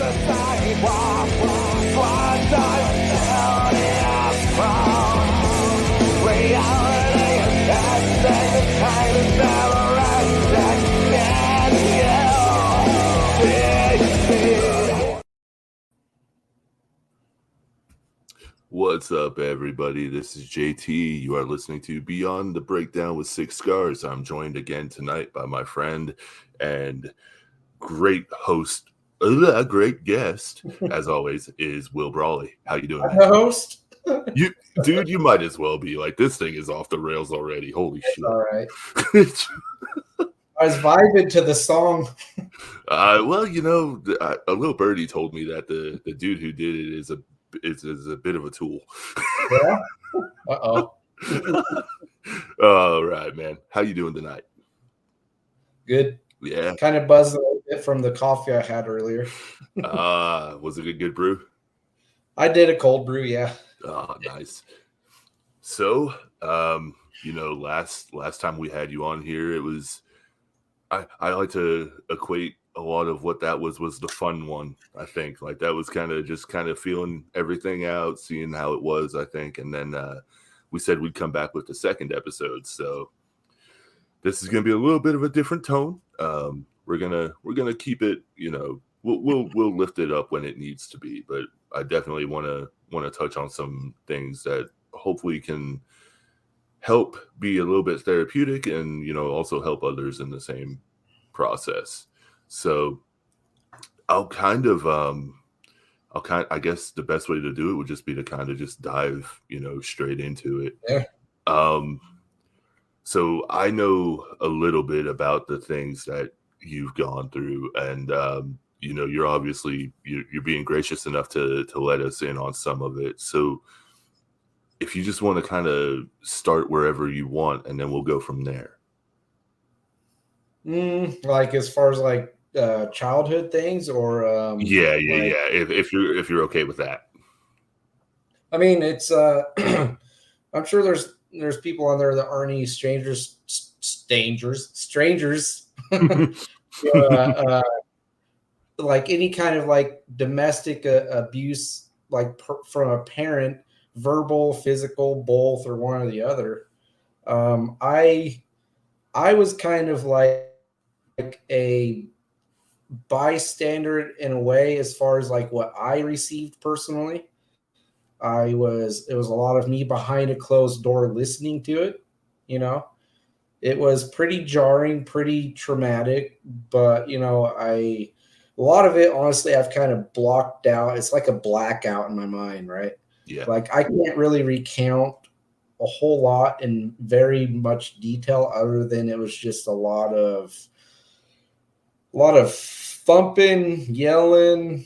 What's up, everybody? This is JT. You are listening to Beyond the Breakdown with Six Scars. I'm joined again tonight by my friend and great host, a great guest, as always, is Will Brawley. How you doing, man? The host? Dude, you might as well be. Like, this thing is off the rails already. Holy shit. All right. I was vibing to the song. Well, you know, a little birdie told me that the dude who did it is a bit of a tool. Yeah. Uh-oh. All right, man. How you doing tonight? Good. Yeah. Kind of buzzed a little bit from the coffee I had earlier. Was it a good brew? I did a cold brew, yeah. Oh, nice. So, you know, last time we had you on here, it was I like to equate a lot of what that was the fun one, I think. Like, that was kind of feeling everything out, seeing how it was, I think. And then we said we'd come back with the second episode. So this is gonna be a little bit of a different tone. We're gonna keep it, you know, we'll lift it up when it needs to be, but I definitely wanna touch on some things that hopefully can help be a little bit therapeutic and, you know, also help others in the same process. So I guess the best way to do it would just be to kind of just dive, you know, straight into it. Yeah. So I know a little bit about the things that you've gone through, and you know, you're obviously you're being gracious enough to let us in on some of it. So if you just want to kind of start wherever you want, and then we'll go from there. Like as far as like childhood things, or yeah. If you're okay with that. I mean, it's I'm sure there's people on there that aren't any strangers, like any kind of like domestic abuse, like from a parent, verbal, physical, both, or one or the other. I was kind of like a bystander in a way, as far as like what I received personally. It was a lot of me behind a closed door listening to it, you know. It was pretty jarring, pretty traumatic, but you know, a lot of it, honestly, I've kind of blocked out. It's like a blackout in my mind, right? Yeah. Like I can't really recount a whole lot in very much detail, other than it was just a lot of thumping, yelling,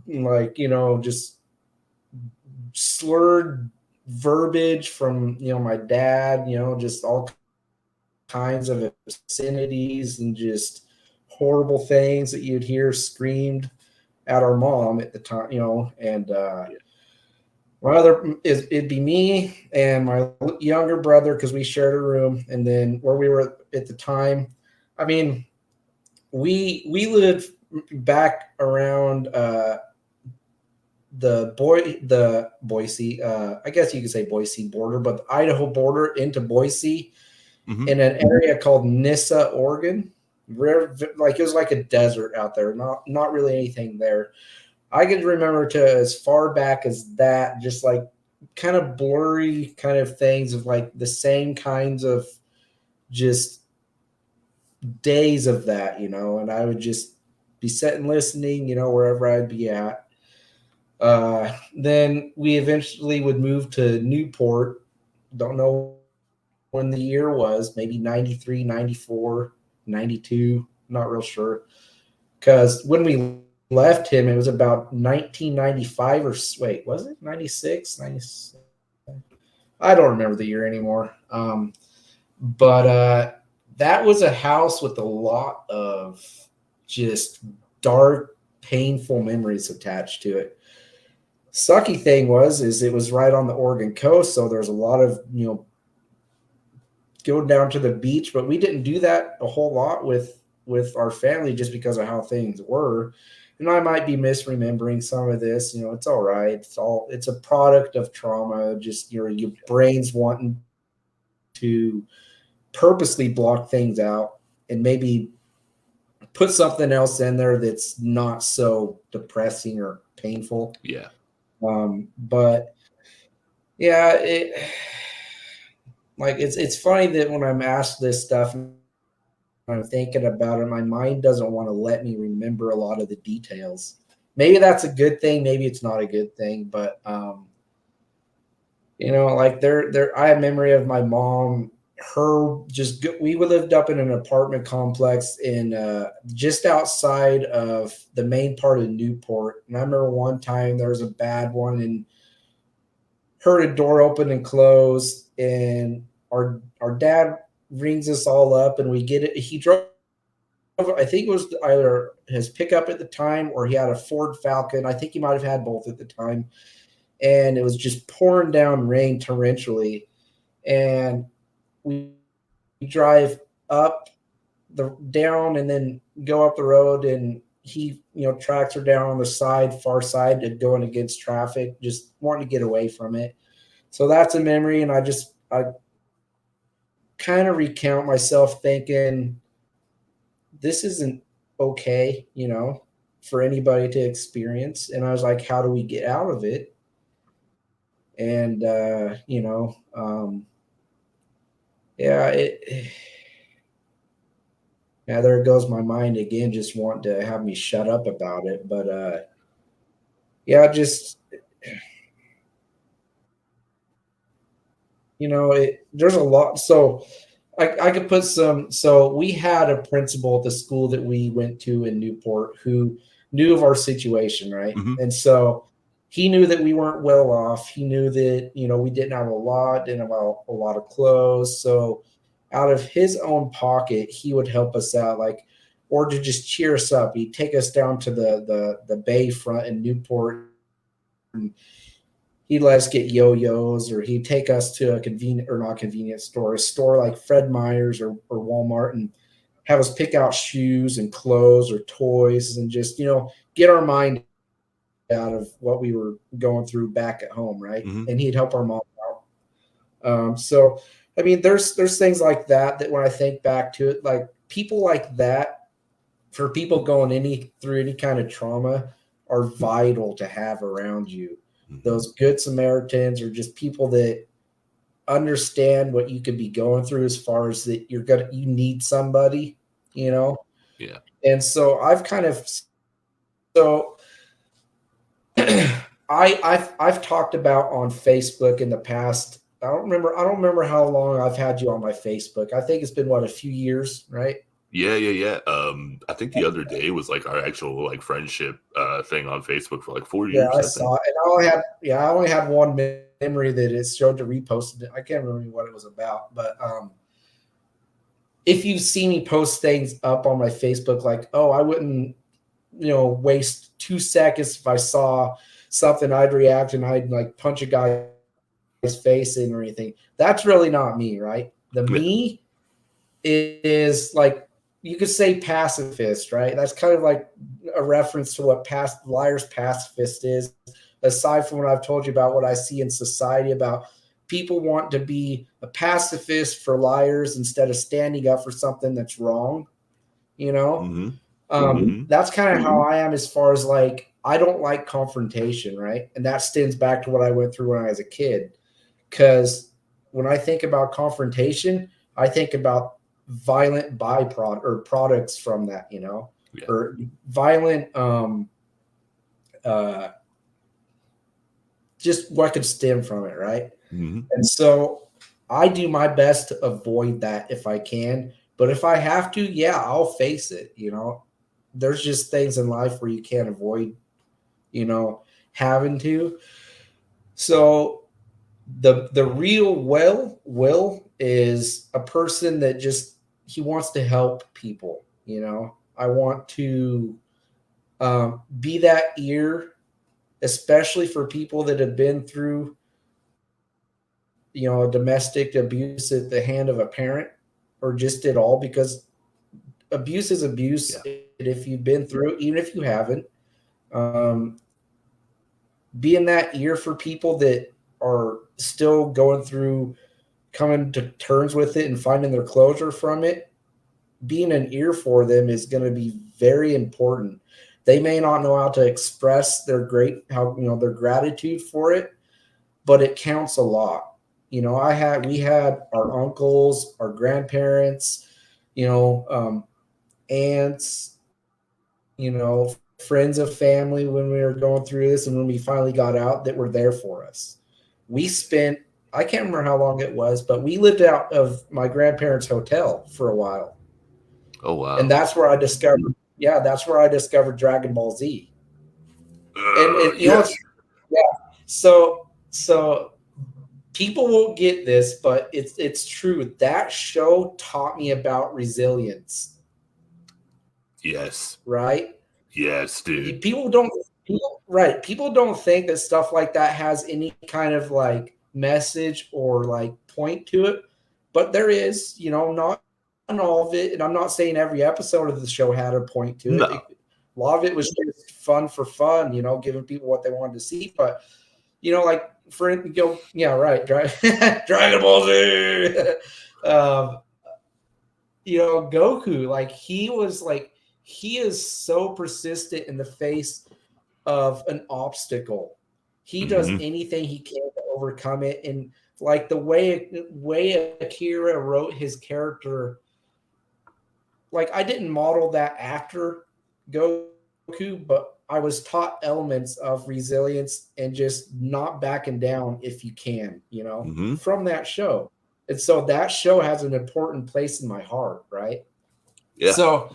like, you know, just slurred verbiage from, you know, my dad, you know, just all kinds of obscenities and just horrible things that you'd hear screamed at our mom at the time, you know. And my other it'd be me and my younger brother, because we shared a room. And then where we were at the time, I mean, we lived back around the Boise, I guess you could say Boise border, but the Idaho border into Boise, in an area called Nissa, Oregon. Like it was like a desert out there, not really anything there. I can remember to as far back as that, just like kind of blurry kind of things of like the same kinds of just days of that, you know. And I would just be sitting listening, you know, wherever I'd be at. Then we eventually would move to Newport. Don't know when the year was, maybe 93, 94, 92, not real sure. Because when we left him, it was about 1995 or wait, was it 96, 96? I don't remember the year anymore. But that was a house with a lot of just dark, painful memories attached to it. Sucky thing is it was right on the Oregon coast, so there's a lot of, you know, going down to the beach, but we didn't do that a whole lot with our family just because of how things were. and I might be misremembering some of this. It's all right. It's a product of trauma. Just your brain's wanting to purposely block things out and maybe put something else in there that's not so depressing or painful. Yeah. But yeah, it's funny that when I'm asked this stuff and I'm thinking about it, my mind doesn't want to let me remember a lot of the details. Maybe that's a good thing, maybe it's not a good thing, but like I have memory of my mom, we lived up in an apartment complex in just outside of the main part of Newport. And I remember one time there was a bad one and heard a door open and close, and our dad rings us all up, and we get it. He drove, I think it was either his pickup at the time or he had a Ford Falcon. I think he might have had both at the time. And it was just pouring down rain torrentially. And we drive down and then go up the road, and he, tracks her down on the far side, going against traffic, just wanting to get away from it. So that's a memory. And I kind of recount myself thinking, this isn't okay, for anybody to experience. And I was like, how do we get out of it? And, there goes my mind again, just wanting to have me shut up about it. But, just, there's a lot. So I could put so we had a principal at the school that we went to in Newport who knew of our situation, right? Mm-hmm. And so he knew that we weren't well off. He knew that, we didn't have didn't have a lot of clothes. So out of his own pocket, he would help us out, or to just cheer us up. He'd take us down to the bay front in Newport, and he'd let us get yo-yos, or he'd take us to a store like Fred Meyer's or Walmart, and have us pick out shoes and clothes or toys, and just, get our mind out of what we were going through back at home, right? Mm-hmm. And he'd help our mom out. So, I mean, there's things like that when I think back to it, like people like that, for people going through any kind of trauma, are vital to have around you. Those good Samaritans, or just people that understand what you could be going through, as far as that you need somebody, Yeah. And so I've I've talked about on Facebook in the past. I don't remember how long I've had you on my Facebook. I think it's been a few years, right? Yeah. I think the other day was like our actual friendship thing on Facebook for 4 years. Yeah, I saw it. And I only had one memory that it showed to reposted it. I can't remember what it was about, but if you see me post things up on my Facebook, I wouldn't, waste 2 seconds if I saw something, I'd react and I'd punch a guy's face in or anything. That's really not me, right? Me is you could say pacifist, right? That's kind of like a reference to what Liars Pacifist is, aside from what I've told you about what I see in society about people want to be a pacifist for liars instead of standing up for something that's wrong, Mm-hmm. That's kind of how I am, as far as I don't like confrontation, right? And that stems back to what I went through when I was a kid. Because when I think about confrontation, I think about violent byproduct or products from that, or violent, just what could stem from it, right? Mm-hmm. And so I do my best to avoid that if I can. But if I have to, I'll face it. There's just things in life where you can't avoid, having to. So the real Will is a person that just, he wants to help people. I want to be that ear, especially for people that have been through, a domestic abuse at the hand of a parent, or just at all, because abuse is abuse. Yeah. And if you've been through, even if you haven't, Being that ear for people that are still going through, coming to terms with it and finding their closure from it, being an ear for them is going to be very important. They may not know how to express their their gratitude for it, but it counts a lot. We had our uncles, our grandparents, aunts, friends of family when we were going through this, and when we finally got out, that were there for us. We spent, I can't remember how long it was, but we lived out of my grandparents' hotel for a while. Oh wow! And that's where I discovered Dragon Ball Z. And yes. So people won't get this, but it's true. That show taught me about resilience. Yes. Right? Yes, dude. People don't think that stuff like that has any kind of like message or like point to it, but there is, not all of it. And I'm not saying every episode of the show had a point to it. A lot of it was just fun for fun, giving people what they wanted to see. But, like for Dragon Ball Z. Goku, like he is so persistent in the face of an obstacle. He does anything he can to overcome it. And like the way Akira wrote his character, like I didn't model that after Goku, but I was taught elements of resilience and just not backing down if you can, from that show. And so that show has an important place in my heart, right? Yeah. So,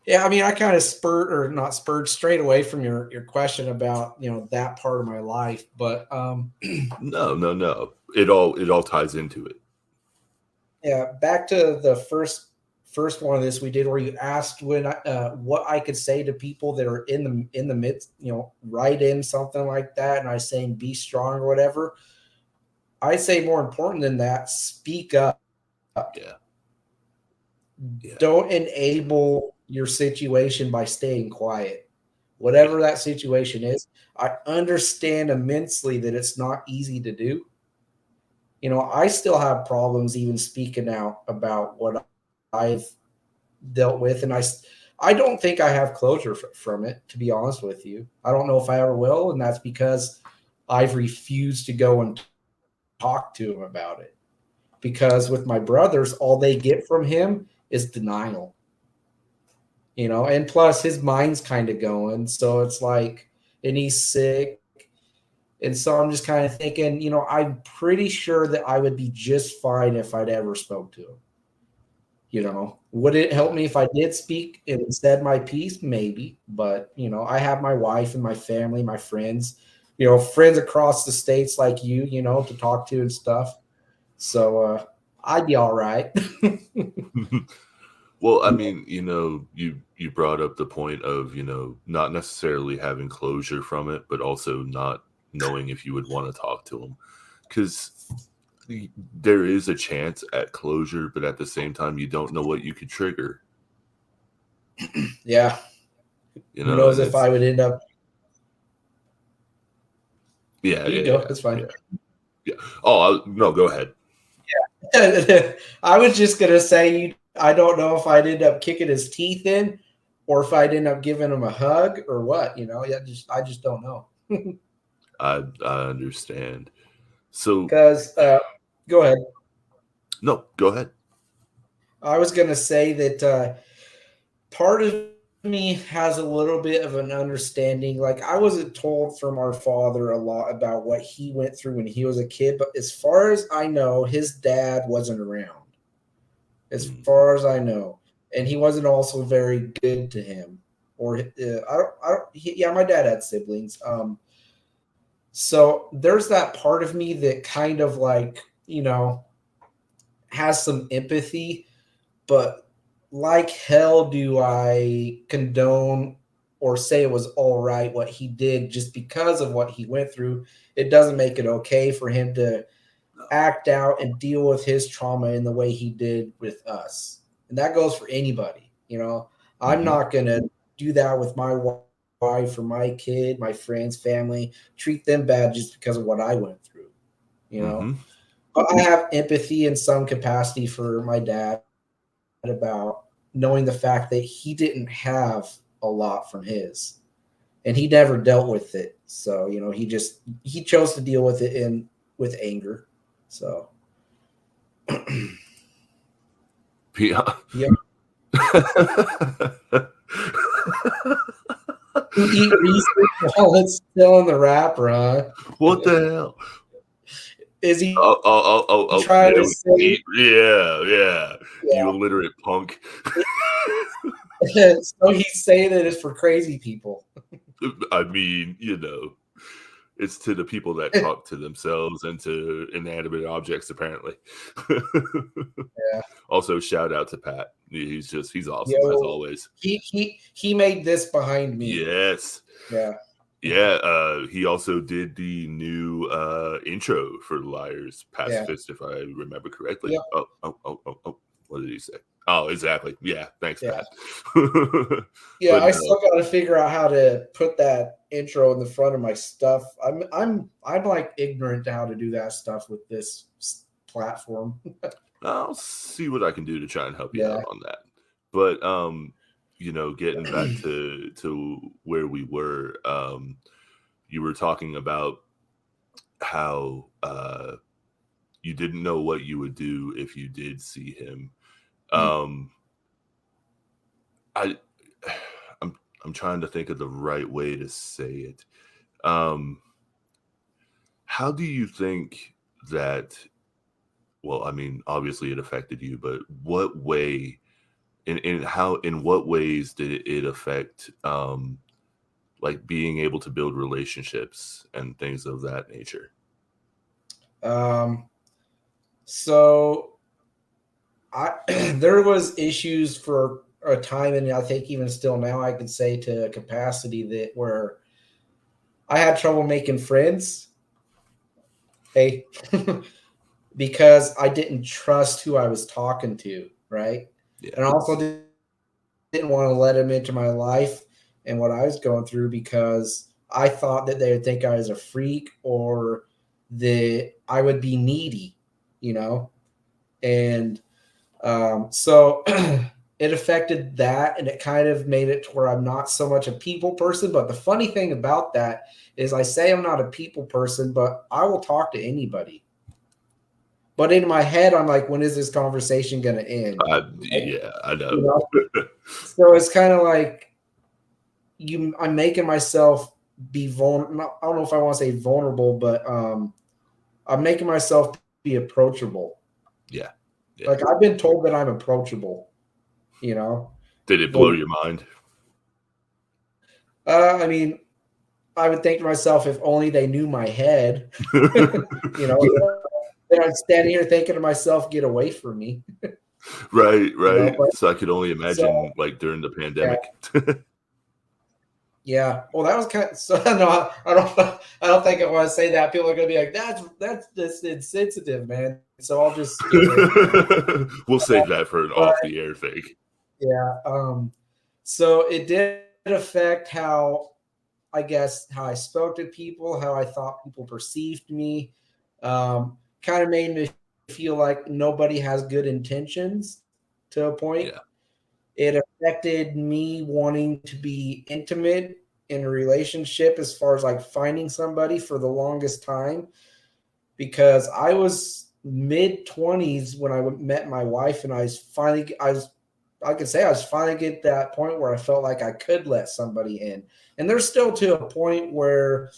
yeah, I mean, I kind of not spurred straight away from your question about, that part of my life, but No. It all ties into it. Yeah, back to the first one of this we did, where you asked what I could say to people that are in the midst, write in something like that, and I saying be strong or whatever. I say more important than that, speak up. Yeah. Don't enable your situation by staying quiet. Whatever that situation is, I understand immensely that it's not easy to do. I still have problems even speaking out about what I've dealt with, and I don't think I have closure from it, to be honest with you. I don't know if I ever will, and that's because I've refused to go and talk to him about it. Because with my brothers, all they get from him is denial. And plus his mind's kind of going, so it's like, and he's sick. And so I'm just kind of thinking, I'm pretty sure that I would be just fine if I'd ever spoke to him. Would it help me if I did speak and said my piece? Maybe. But, I have my wife and my family, my friends, friends across the states like you, to talk to and stuff. So I'd be all right. Well, I mean, you brought up the point of, not necessarily having closure from it, but also not knowing if you would want to talk to them, because there is a chance at closure, but at the same time, you don't know what you could trigger. Yeah. Who knows if I would end up. Yeah. That's fine. Yeah. Oh, no, go ahead. Yeah. I was just going to say, I don't know if I'd end up kicking his teeth in or if I'd end up giving him a hug or what, I just don't know. I understand. So, because go ahead. No, go ahead. I was going to say that part of me has a little bit of an understanding. Like, I wasn't told from our father a lot about what he went through when he was a kid, but as far as I know, his dad wasn't around. As far as I know, and he wasn't also very good to him. Or my dad had siblings. So there's that part of me that kind of like, has some empathy, but like hell do I condone or say it was all right what he did just because of what he went through. It doesn't make it okay for him to act out and deal with his trauma in the way he did with us. And that goes for anybody. I'm not going to do that with my wife or my kid, my friends, family, treat them bad just because of what I went through, you know. But I have empathy in some capacity for my dad about knowing the fact that he didn't have a lot from his, and he never dealt with it. So, you know, he chose to deal with it with anger. So Yeah. yeah. You eat Reese's while it's still in the wrapper, huh? What the hell? Is he Oh, trying to say? Yeah. You Yeah. illiterate punk. So he's saying that it's for crazy people. I mean, you know, it's to the people that talk to themselves and to inanimate objects, apparently. Yeah. Also, shout out to Pat. He's awesome as Yo, always. he made this behind me. Yes. Yeah. Yeah. He also did the new intro for Liars Pacifist, if I remember correctly. Yep. Oh. What did he say? Oh, exactly. Yeah. Thanks, Yeah. Pat. Yeah, I still got to figure out how to put that intro in the front of my stuff. I'm like ignorant to how to do that stuff with this platform. I'll see what I can do to try and help you Yeah. out on that. But you know, getting back to where we were, you were talking about how you didn't know what you would do if you did see him. I'm trying to think of the right way to say it. How do you think that? Well, I mean, obviously it affected you, but what way? In what ways did it affect like being able to build relationships and things of that nature? So there was issues for a time, and I think even still now I can say to a capacity that where I had trouble making friends. Hey, because I didn't trust who I was talking to, right? Yeah. And I also didn't want to let him into my life and what I was going through because I thought that they would think I was a freak or that I would be needy, you know? And so it affected that, and it kind of made it to where I'm not so much a people person. But the funny thing about that is I say I'm not a people person, but I will talk to anybody. But in my head, I'm like, when is this conversation going to end? Yeah, I know. You know? So it's kind of like I'm making myself be vulnerable. I don't know if I want to say vulnerable, but I'm making myself be approachable. Yeah. Like I've been told that I'm approachable, you know. Did it blow your mind? I mean, I would think to myself, if only they knew my head, you know, then I'm standing here thinking to myself, get away from me. Right. You know, So I could only imagine like during the pandemic. Yeah. Well, that was kind of, so no, I don't think I want to say that. People are going to be like, that's just insensitive, man. So I'll just we'll save that for an off the air thing. Yeah. So it did affect how I spoke to people, how I thought people perceived me. Kind of made me feel like nobody has good intentions to a point. Yeah. It affected me wanting to be intimate in a relationship as far as like finding somebody for the longest time, because I was mid-20s when I met my wife, and I could say I was finally getting to that point where I felt like I could let somebody in. And there's still to a point where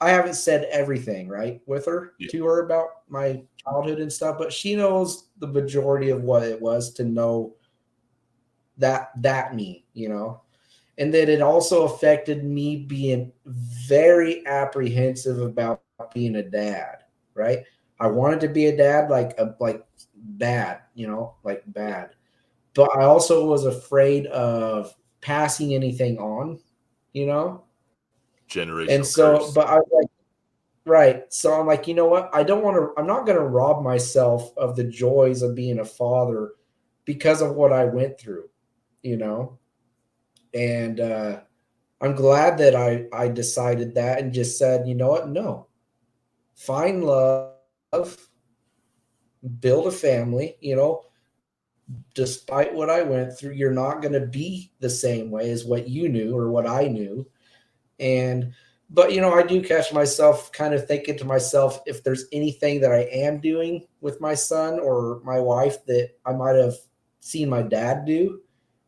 I haven't said everything right with her to her about my childhood and stuff, but she knows the majority of what it was to know that me, you know. And that it also affected me being very apprehensive about being a dad, right? I wanted to be a dad, like bad, you know, like bad. But I also was afraid of passing anything on, you know? Generational And so, curse. but I was like, right. So I'm like, you know what? I'm not going to rob myself of the joys of being a father because of what I went through, you know? And I'm glad that I decided that and just said, you know what? No. Find love, build a family, despite what I went through, you're not going to be the same way as what you knew or what I knew. But I do catch myself kind of thinking to myself, if there's anything that I am doing with my son or my wife that I might have seen my dad do,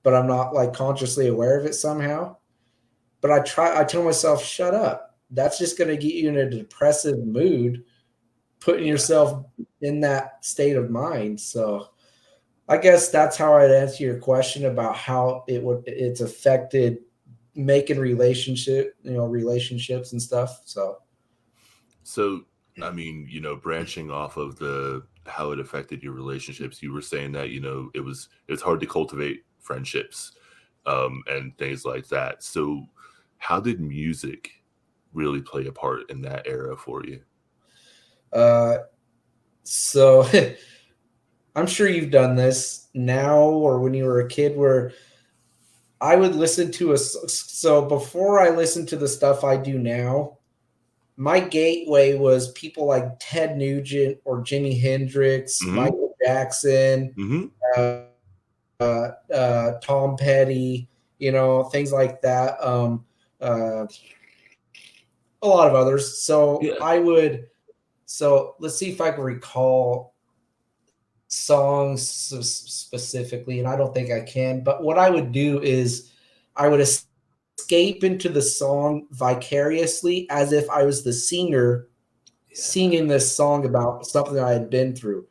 but I'm not like consciously aware of it somehow. But I tell myself, shut up. That's just going to get you in a depressive mood, putting yourself in that state of mind. So I guess that's how I'd answer your question about how it's affected making relationships and stuff. So, I mean, branching off of how it affected your relationships, you were saying that, it's hard to cultivate friendships, and things like that. So how did music really play a part in that era for you? So I'm sure you've done this now or when you were a kid where I would listen to so before I listened to the stuff I do now, my gateway was people like Ted Nugent or Jimi Hendrix, Michael Jackson, Tom Petty, things like that. A lot of others. So yeah. So let's see if I can recall songs specifically, and I don't think I can, but what I would do is I would escape into the song vicariously as if I was the singer singing this song about something I had been through.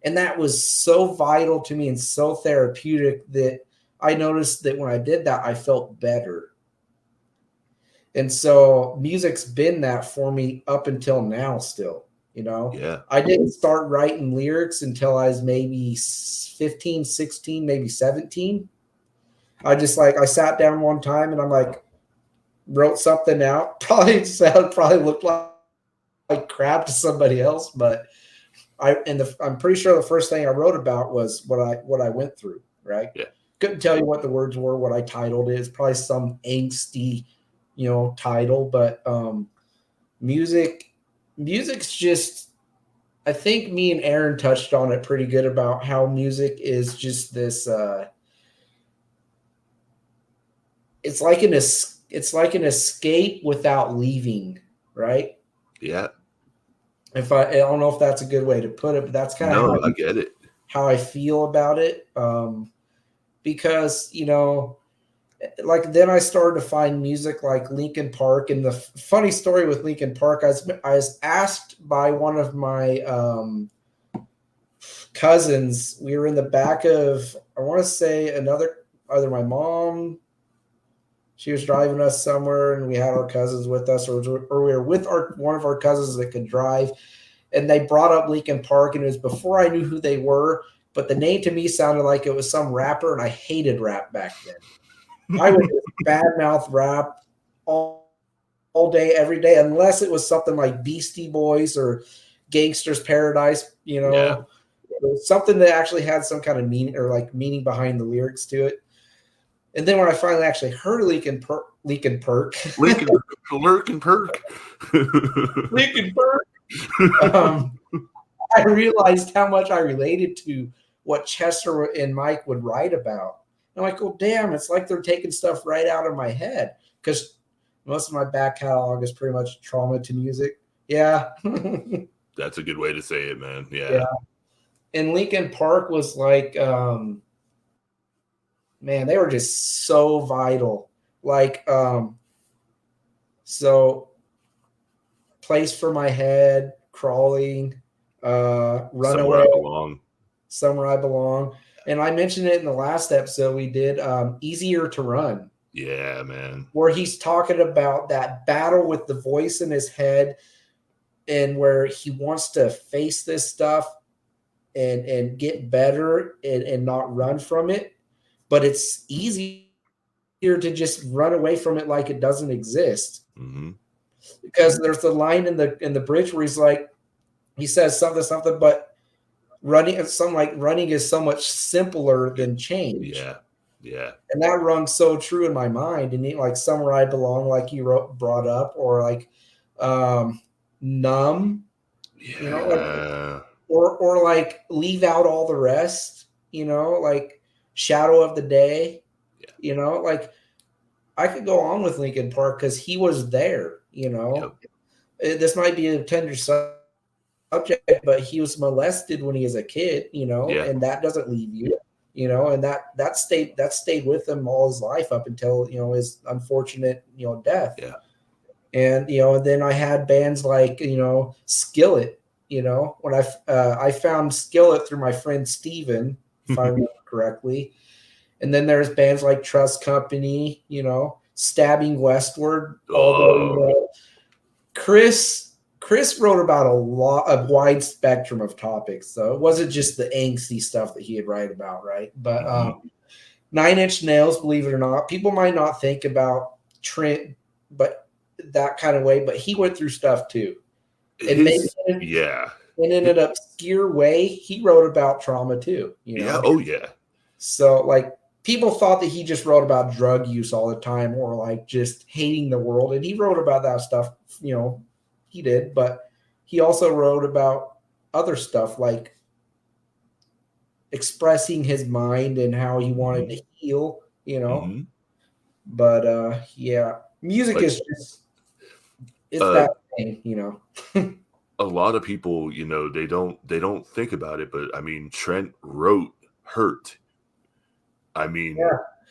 And that was so vital to me and so therapeutic that I noticed that when I did that, I felt better. And so music's been that for me up until now still. Yeah. I didn't start writing lyrics until I was maybe 15, 16, maybe 17. I sat down one time and I'm like, wrote something out. Probably looked like crap to somebody else, but I'm pretty sure the first thing I wrote about was what I went through, right? Yeah. Couldn't tell you what the words were, what I titled it. It's probably some angsty, title, but music's just, I think me and Aaron touched on it pretty good about how music is just this it's like an escape without leaving, right? Yeah. I don't know if that's a good way to put it, but that's kind of I get it. How I feel about it. Because, like then I started to find music like Linkin Park. And the funny story with Linkin Park, I was asked by one of my cousins. We were in the back of, I want to say either my mom, she was driving us somewhere and we had our cousins with us, or we were with one of our cousins that could drive. And they brought up Linkin Park, and it was before I knew who they were, but the name to me sounded like it was some rapper, and I hated rap back then. I would just badmouth rap all day, every day, unless it was something like Beastie Boys or Gangster's Paradise, something that actually had some kind of meaning or like meaning behind the lyrics to it. And then when I finally actually heard Linkin Park, I realized how much I related to what Chester and Mike would write about. I'm like, oh, damn, it's like they're taking stuff right out of my head, because most of my back catalog is pretty much trauma to music. Yeah. That's a good way to say it, man. Yeah. And Linkin Park was like, man, they were just so vital. Like, so Place for My Head, Crawling, Runaway, Somewhere I Belong. And I mentioned it in the last episode we did, Easier to Run. Yeah, man. Where he's talking about that battle with the voice in his head, and where he wants to face this stuff and get better and not run from it. But it's easier to just run away from it like it doesn't exist. Mm-hmm. Because there's the line in the bridge where he says something, but running is so much simpler than change. Yeah. Yeah. And that rung so true in my mind. And like Somewhere I Belong, like you brought up, or like Numb, Yeah. you know, like, or like Leave Out All the Rest, you know, like Shadow of the Day, Yeah. you know, like I could go on with Linkin Park because he was there, you know. Yep. This might be a tender subject, but he was molested when he was a kid, you know, Yeah. and that doesn't leave you, you know, and that stayed with him all his life up until, you know, his unfortunate, you know, death. Yeah. And, you know, then I had bands like, you know, Skillet, you know, when I found Skillet through my friend Steven, if I remember correctly. And then there's bands like Trust Company, you know, Stabbing Westward. Although, you know, Chris wrote about a wide spectrum of topics, so it wasn't just the angsty stuff that he had write about, right? But Nine Inch Nails, believe it or not, people might not think about Trent, but that kind of way, but he went through stuff too. And maybe in an obscure way, he wrote about trauma too, you know? Yeah. Oh yeah. So like people thought that he just wrote about drug use all the time or like just hating the world. And he wrote about that stuff, you know, he did, but he also wrote about other stuff like expressing his mind and how he wanted to heal, you know. But yeah, music is just, it's that thing, you know. A lot of people, you know, they don't think about it, but I mean, Trent wrote Hurt. I mean,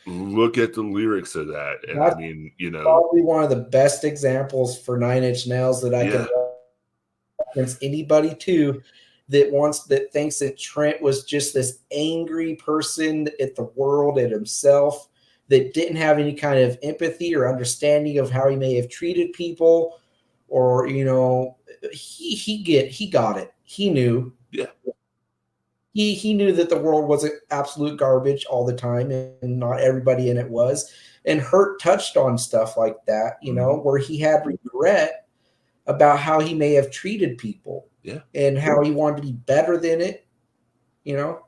look at the lyrics of that. And that's, I mean, you know, probably one of the best examples for Nine Inch Nails that I can reference anybody to that thinks that Trent was just this angry person at the world, at himself, that didn't have any kind of empathy or understanding of how he may have treated people, or, you know, he got it. He knew. Yeah. He knew that the world wasn't absolute garbage all the time, and not everybody in it was. And Hurt touched on stuff like that, you know, where he had regret about how he may have treated people, and how he wanted to be better than it, you know.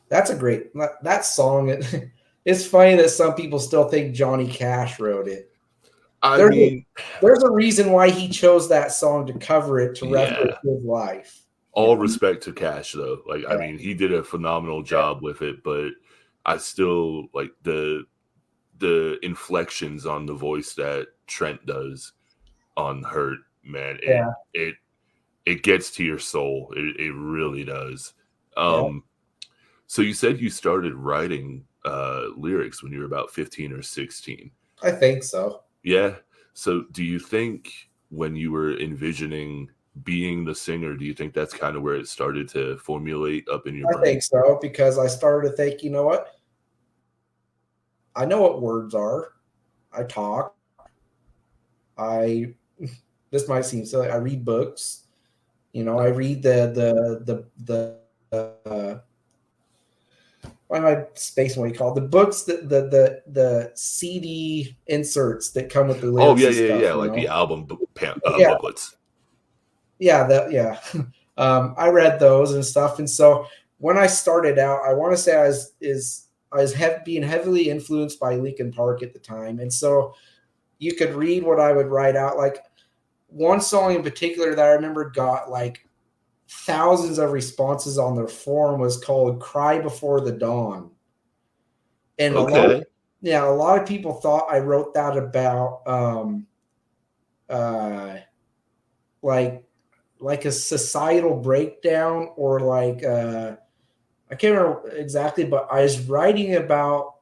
That's a great, that song. It's funny that some people still think Johnny Cash wrote it. There's a reason why he chose that song to cover it, to reference his life. All respect to Cash, though. Like, I mean, he did a phenomenal job with it, but I still like the inflections on the voice that Trent does on Hurt, man. It gets to your soul. It really does. So you said you started writing lyrics when you were about 15 or 16. I think so. Yeah. So do you think when you were envisioning being the singer, do you think that's kind of where it started to formulate up in your brain? I think so, because I started to think, you know what? I know what words are. I talk. This might seem silly. I read books. You know, I read the why am I spacing what you call it? The books, the CD inserts that come with the lyrics. Oh yeah, like the album booklets. Yeah, I read those and stuff, and so when I started out, I want to say I was being heavily influenced by Linkin Park at the time, and so you could read what I would write out. Like one song in particular that I remember got like thousands of responses on their forum was called "Cry Before the Dawn," and a lot of people thought I wrote that about like a societal breakdown, or like I can't remember exactly, but I was writing about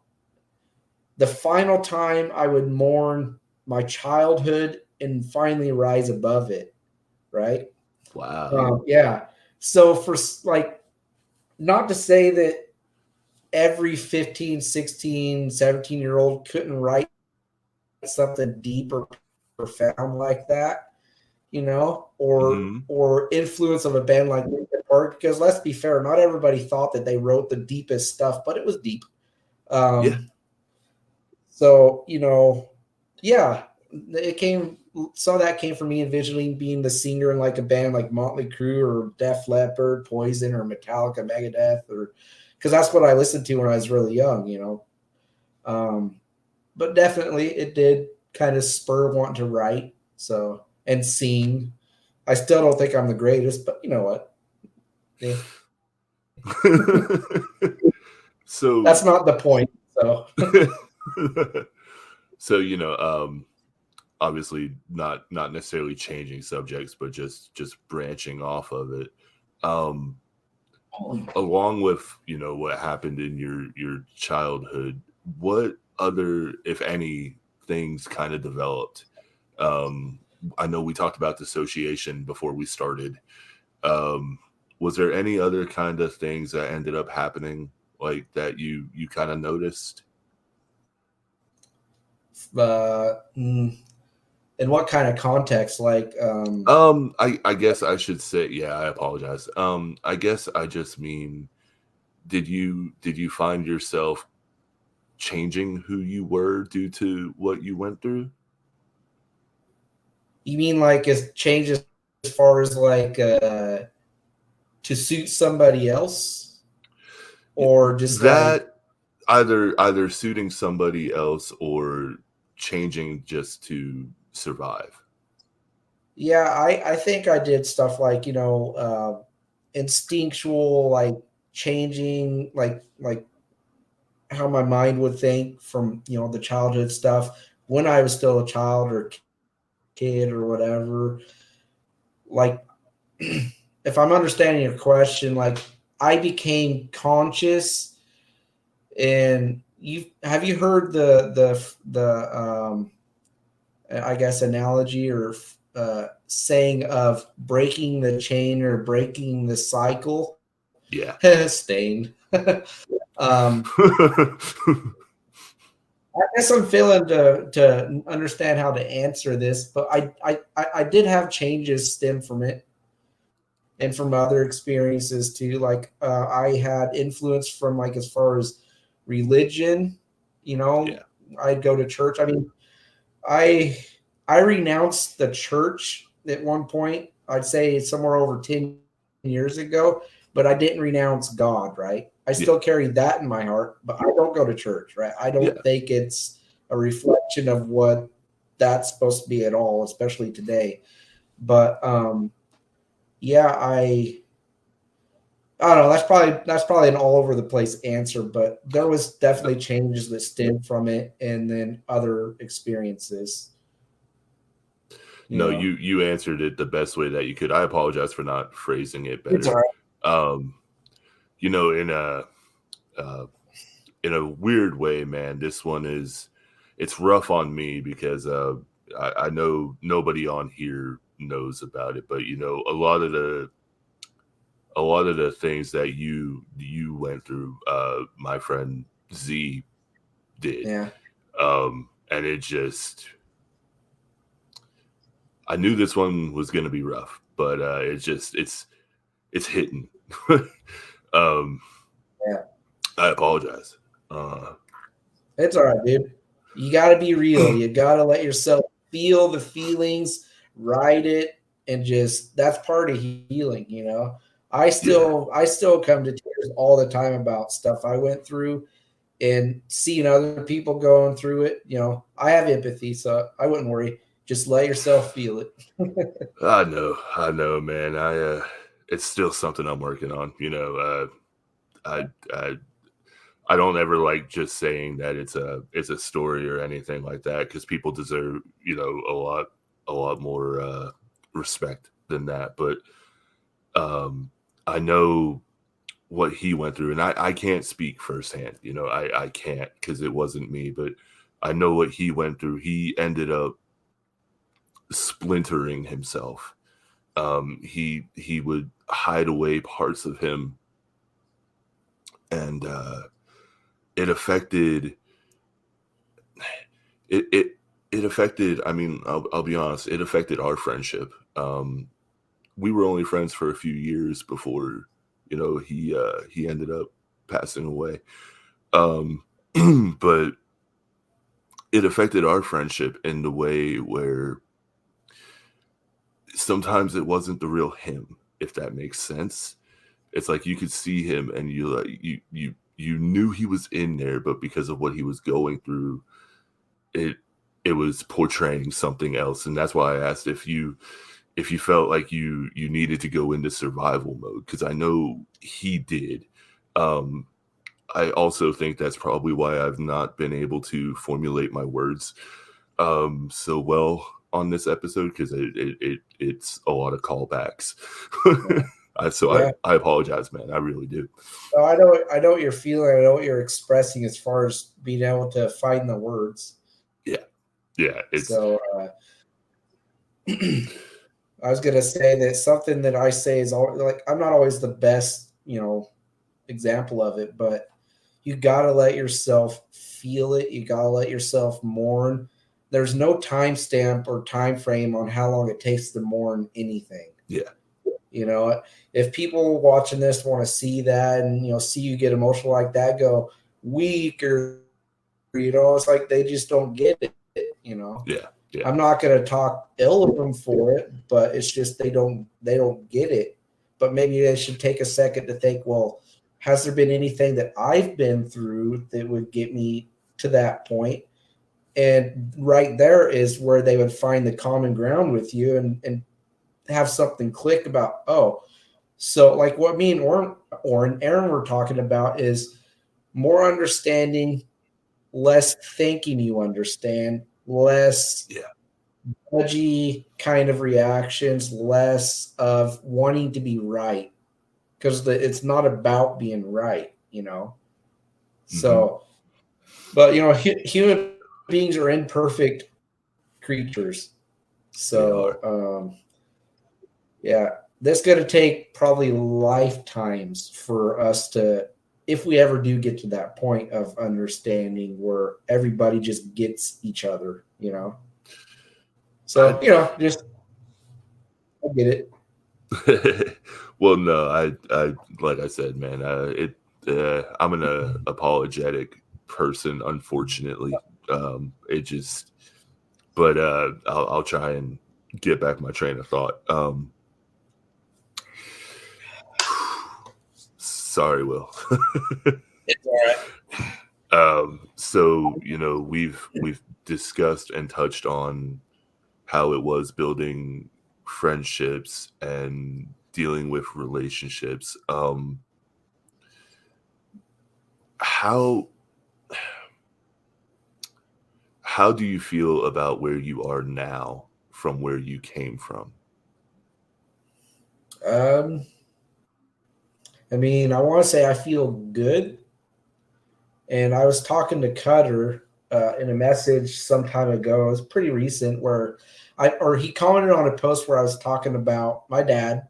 the final time I would mourn my childhood and finally rise above it, right? Wow. Yeah. So for like, not to say that every 15, 16, 17-year-old couldn't write something deep or profound like that, you know, or influence of a band like Linkin Park, because let's be fair, not everybody thought that they wrote the deepest stuff, but it was deep. So, you know, some of that came from me envisioning being the singer in like a band like Motley Crue or Def Leppard, Poison, or Metallica, Megadeth, or because that's what I listened to when I was really young, you know. But definitely it did kind of spur wanting to write. So, and sing. I still don't think I'm the greatest, but you know what? Yeah. So That's not the point. So, so obviously not necessarily changing subjects, but just branching off of it. Along with what happened in your childhood, what other, if any, things kind of developed? I know we talked about dissociation before we started. Was there any other kind of things that ended up happening, like that you kind of noticed? in what kind of context? Like, I guess I should say, yeah, I apologize. I guess I just mean, did you find yourself changing who you were due to what you went through? you mean like as changes as far as like to suit somebody else, or just like, That either suiting somebody else or changing just to survive. yeah, I think I did stuff like, instinctual, like changing, like how my mind would think from, the childhood stuff when I was still a child or kid or whatever. Like, if I'm understanding your question, like I became conscious. And you heard the I guess analogy or saying of breaking the chain or breaking the cycle? Yeah. Stained. I guess I'm failing to understand how to answer this, but I did have changes stem from it and from other experiences too. Like, I had influence from, like, as far as religion, Yeah. I'd go to church. I mean, I I renounced the church at one point. I'd say somewhere over 10 years ago, but I didn't renounce God, right? I Yeah. still carry that in my heart, but I don't go to church, right? I Yeah. don't think it's a reflection of what that's supposed to be at all, especially today. But yeah, I don't know. That's probably an all over the place answer, but there was definitely changes that stemmed from it, and then other experiences. You No, know, you answered it the best way that you could. I apologize for not phrasing it it's all better. Um, in a uh, weird way, man, this one it's rough on me because I know nobody on here knows about it, but a lot of the things that you went through, my friend Z did. Yeah. And it just, I knew this one was going to be rough, but it's hitting. um, Yeah. I apologize. It's all right, dude. You got to be real. You got to let yourself feel the feelings, write it, and just that's part of healing. I Yeah. still come to tears all the time about stuff I went through, and seeing other people going through it. I have empathy, so I wouldn't worry. Just let yourself feel it. I know, man. It's still something I'm working on. I I don't ever like just saying that it's a story or anything like that, because people deserve a lot more respect than that. But I know what he went through, and I can't speak firsthand. I can't, because it wasn't me, but I know what he went through. He ended up splintering himself. He would hide away parts of him, and it affected it it affected, I mean, I'll be honest, it affected our friendship. We were only friends for a few years before he ended up passing away. um but it affected our friendship in the way where sometimes it wasn't the real him, if that makes sense. It's like you could see him and you knew he was in there, but because of what he was going through, it was portraying something else. And that's why I asked if you felt like you needed to go into survival mode, because I know he did. I also think that's probably why I've not been able to formulate my words so well on this episode, because it's a lot of callbacks. I apologize, man. I really do. No, I know what you're feeling. I know what you're expressing as far as being able to find the words. Yeah. So I was gonna say that something that I say is like, I'm not always the best, example of it, but you gotta let yourself feel it. You gotta let yourself mourn. There's no timestamp or time frame on how long it takes to mourn anything. Yeah. If people watching this want to see that and, see you get emotional like that, go weak, or, it's like they just don't get it, Yeah. I'm not going to talk ill of them for it, but it's just they don't get it. But maybe they should take a second to think, well, has there been anything that I've been through that would get me to that point? And right there is where they would find the common ground with you and have something click about, so like what me and Aaron were talking about is more understanding, less thinking you understand, less judgy kind of reactions, less of wanting to be right, because it's not about being right, So, but human beings are imperfect creatures. So, that's going to take probably lifetimes for us to, if we ever do get to that point of understanding where everybody just gets each other, So, just I get it. Well, no, I like I said, man, I'm an apologetic person, unfortunately. It just, but I'll try and get back my train of thought. Sorry, Will. It's all right. So we've discussed and touched on how it was building friendships and dealing with relationships. How do you feel about where you are now from where you came from? I mean, I want to say I feel good. And I was talking to Cutter in a message some time ago. It was pretty recent, where he commented on a post where I was talking about my dad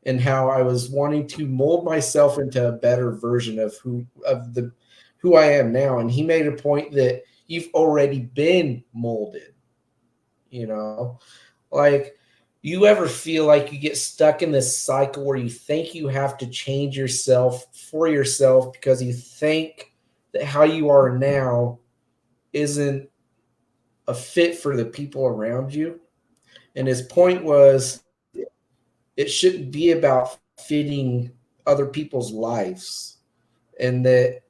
and how I was wanting to mold myself into a better version of who I am now. And he made a point that you've already been molded, like, you ever feel like you get stuck in this cycle where you think you have to change yourself for yourself because you think that how you are now isn't a fit for the people around you? And his point was, it shouldn't be about fitting other people's lives. And that,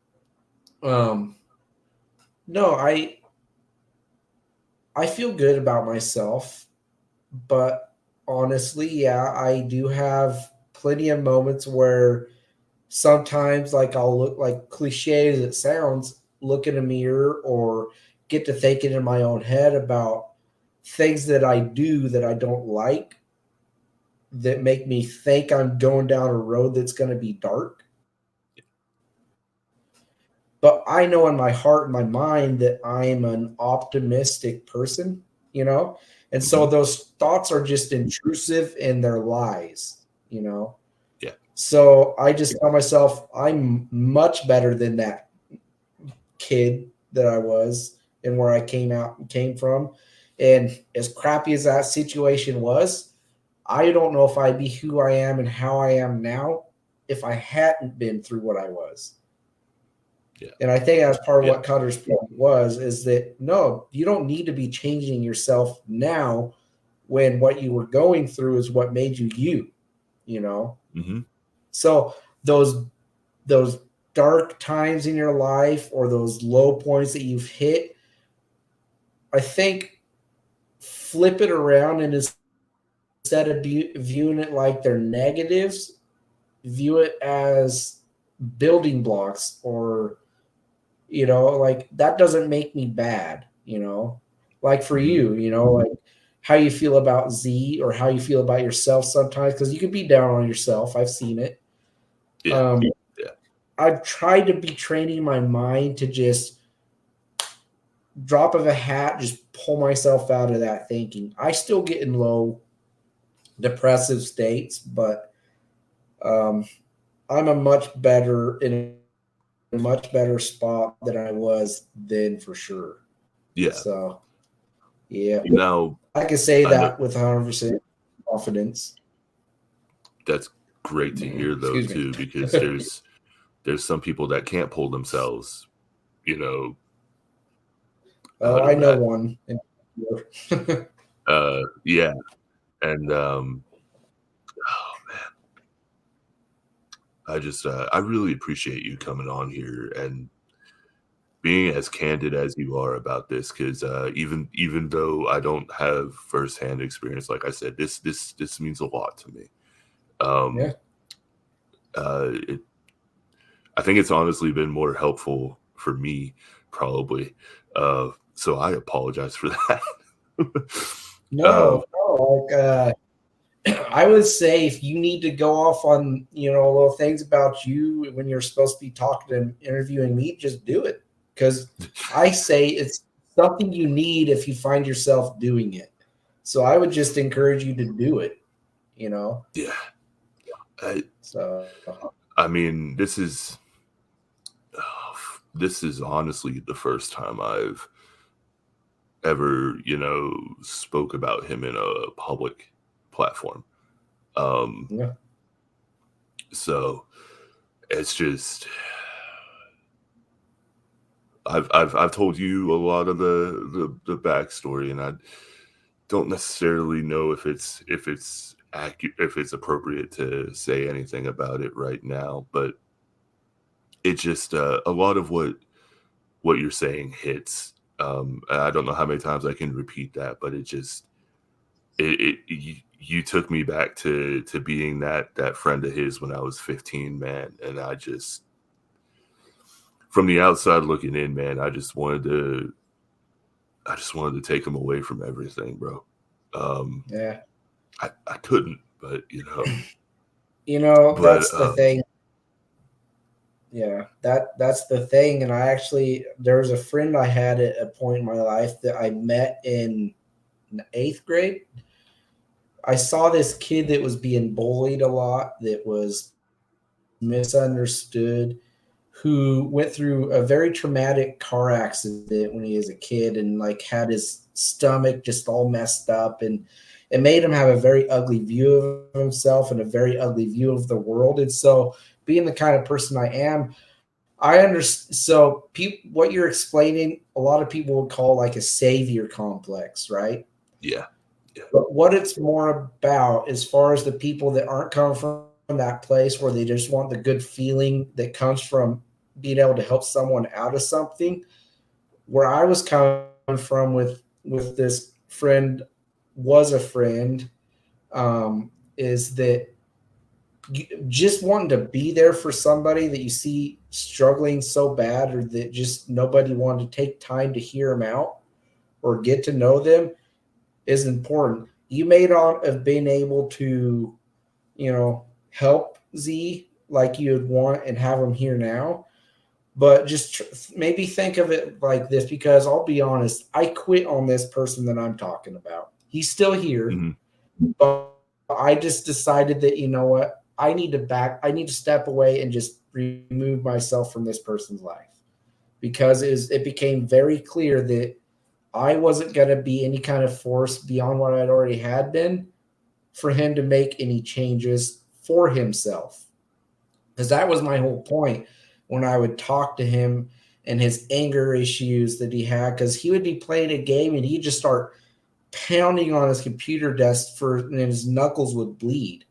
no, I feel good about myself, but honestly, I do have plenty of moments where sometimes, like, I'll look, like cliche as it sounds, look in a mirror or get to thinking in my own head about things that I do that I don't like, that make me think I'm going down a road that's going to be dark. But I know in my heart and my mind that I'm an optimistic person, And so those thoughts are just intrusive and they're lies, Yeah. So I just tell myself I'm much better than that kid that I was and where I came from. And as crappy as that situation was, I don't know if I'd be who I am and how I am now if I hadn't been through what I was. Yeah. And I think that's part of what Cutter's point was, is that, no, you don't need to be changing yourself now when what you were going through is what made you, So those dark times in your life or those low points that you've hit, I think flip it around, and instead of viewing it like they're negatives, view it as building blocks, or, like, that doesn't make me bad, like for you, like how you feel about Z or how you feel about yourself sometimes, because you could be down on yourself. I've seen it. Yeah. I've tried to be training my mind to just drop of a hat, just pull myself out of that thinking. I still get in low depressive states, but I'm in a much better spot than I was then, for sure. Yeah. So, yeah. Now, I can say that with 100% confidence. That's great to hear, though, too, because there's some people that can't pull themselves, I know one. Yeah. And oh man, I really appreciate you coming on here and being as candid as you are about this, because even though I don't have firsthand experience, like I said, this means a lot to me. Yeah. I think it's honestly been more helpful for me, probably. So I apologize for that. No, I would say if you need to go off on, little things about you when you're supposed to be talking and interviewing me, just do it. Because I say it's something you need if you find yourself doing it. So I would just encourage you to do it, Yeah. So I mean, this is honestly the first time I've ever, spoke about him in a public platform. Yeah. So it's just, I've told you a lot of the backstory, and I don't necessarily know if it's accurate, if it's appropriate to say anything about it right now, but it just a lot of what you're saying hits. I don't know how many times I can repeat that, but it just you took me back to being that friend of his when I was 15, man, and I just, from the outside looking in, man, I just wanted to take him away from everything, bro. Yeah. I couldn't, but that's the thing. Yeah, that's the thing. And there was a friend I had at a point in my life that I met in 8th grade. I saw this kid that was being bullied a lot, that was misunderstood, who went through a very traumatic car accident when he was a kid, and like had his stomach just all messed up, and it made him have a very ugly view of himself and a very ugly view of the world. And so, being the kind of person I am, I understand. So what you're explaining, a lot of people would call like a savior complex, right? Yeah. But what it's more about, as far as the people that aren't coming from that place where they just want the good feeling that comes from being able to help someone out of something, where I was coming from with this friend, was a friend, is that just wanting to be there for somebody that you see struggling so bad, or that just nobody wanted to take time to hear them out or get to know them, is important. You may not have been able to, help Z like you would want and have him here now, but just maybe think of it like this, because I'll be honest, I quit on this person that I'm talking about. He's still here, but I just decided that, you know what, I need to step away and just remove myself from this person's life, because it became very clear that I wasn't going to be any kind of force beyond what I'd already had been for him to make any changes for himself. Because that was my whole point when I would talk to him and his anger issues that he had, because he would be playing a game and he'd just start pounding on his computer desk and his knuckles would bleed.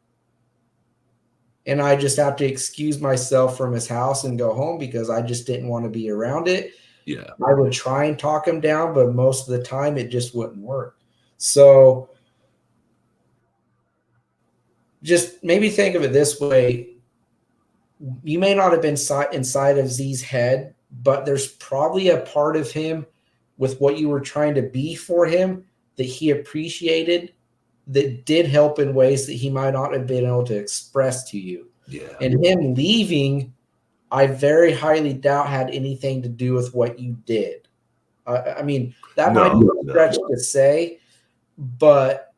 and I just have to excuse myself from his house and go home because I just didn't want to be around it. Yeah. I would try and talk him down, but most of the time it just wouldn't work. So just maybe think of it this way. You may not have been inside of Z's head, but there's probably a part of him with what you were trying to be for him that he appreciated, that did help in ways that he might not have been able to express to you. Yeah. And him leaving, I very highly doubt had anything to do with what you did. I mean, that might be a stretch to say, but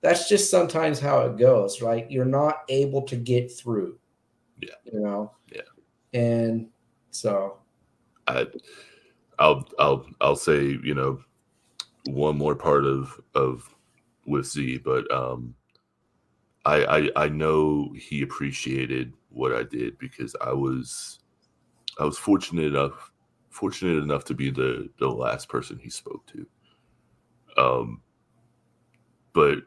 that's just sometimes how it goes, right? You're not able to get through. Yeah. Yeah. And so I'll say, one more part of with Z, but I know he appreciated what I did because I was fortunate enough to be the last person he spoke to. But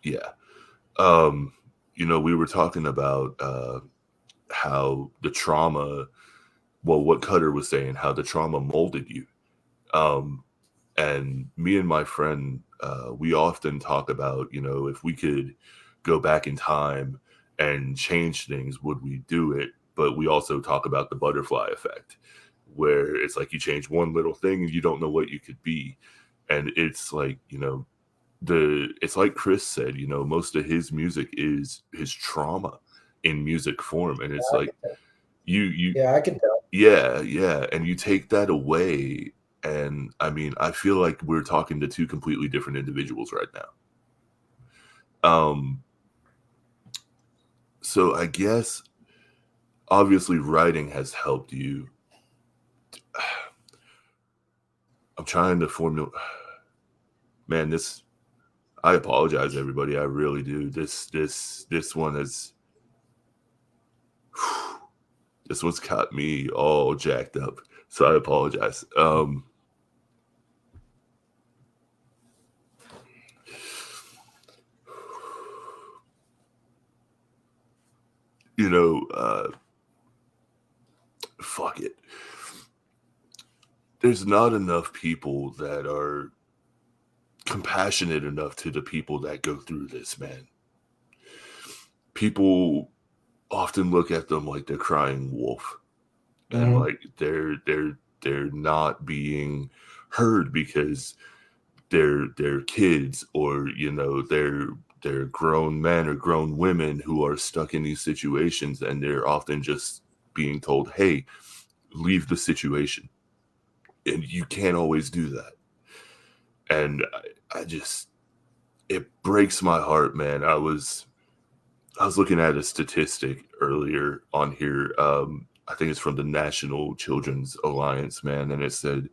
yeah, we were talking about how the trauma, what Cutter was saying, how the trauma molded you. And me and my friend, we often talk about, if we could go back in time and change things, would we do it? But we also talk about the butterfly effect, where it's like you change one little thing and you don't know what you could be. And it's like, it's like Chris said, most of his music is his trauma in music form. And it's like, yeah, I can tell. Yeah. And you take that away. And I mean, I feel like we're talking to two completely different individuals right now. So I guess obviously writing has helped you. I'm trying to formulate. Man, I apologize, everybody. I really do. This one is. This one's got me all jacked up. So I apologize. Fuck it. There's not enough people that are compassionate enough to the people that go through this, man. People often look at them like they're crying wolf, and like they're not being heard because they're kids, or they're grown men or grown women who are stuck in these situations, and they're often just being told, hey, leave the situation. And you can't always do that. And it breaks my heart, man. I was looking at a statistic earlier on here. I think it's from the National Children's Alliance, man. And it said,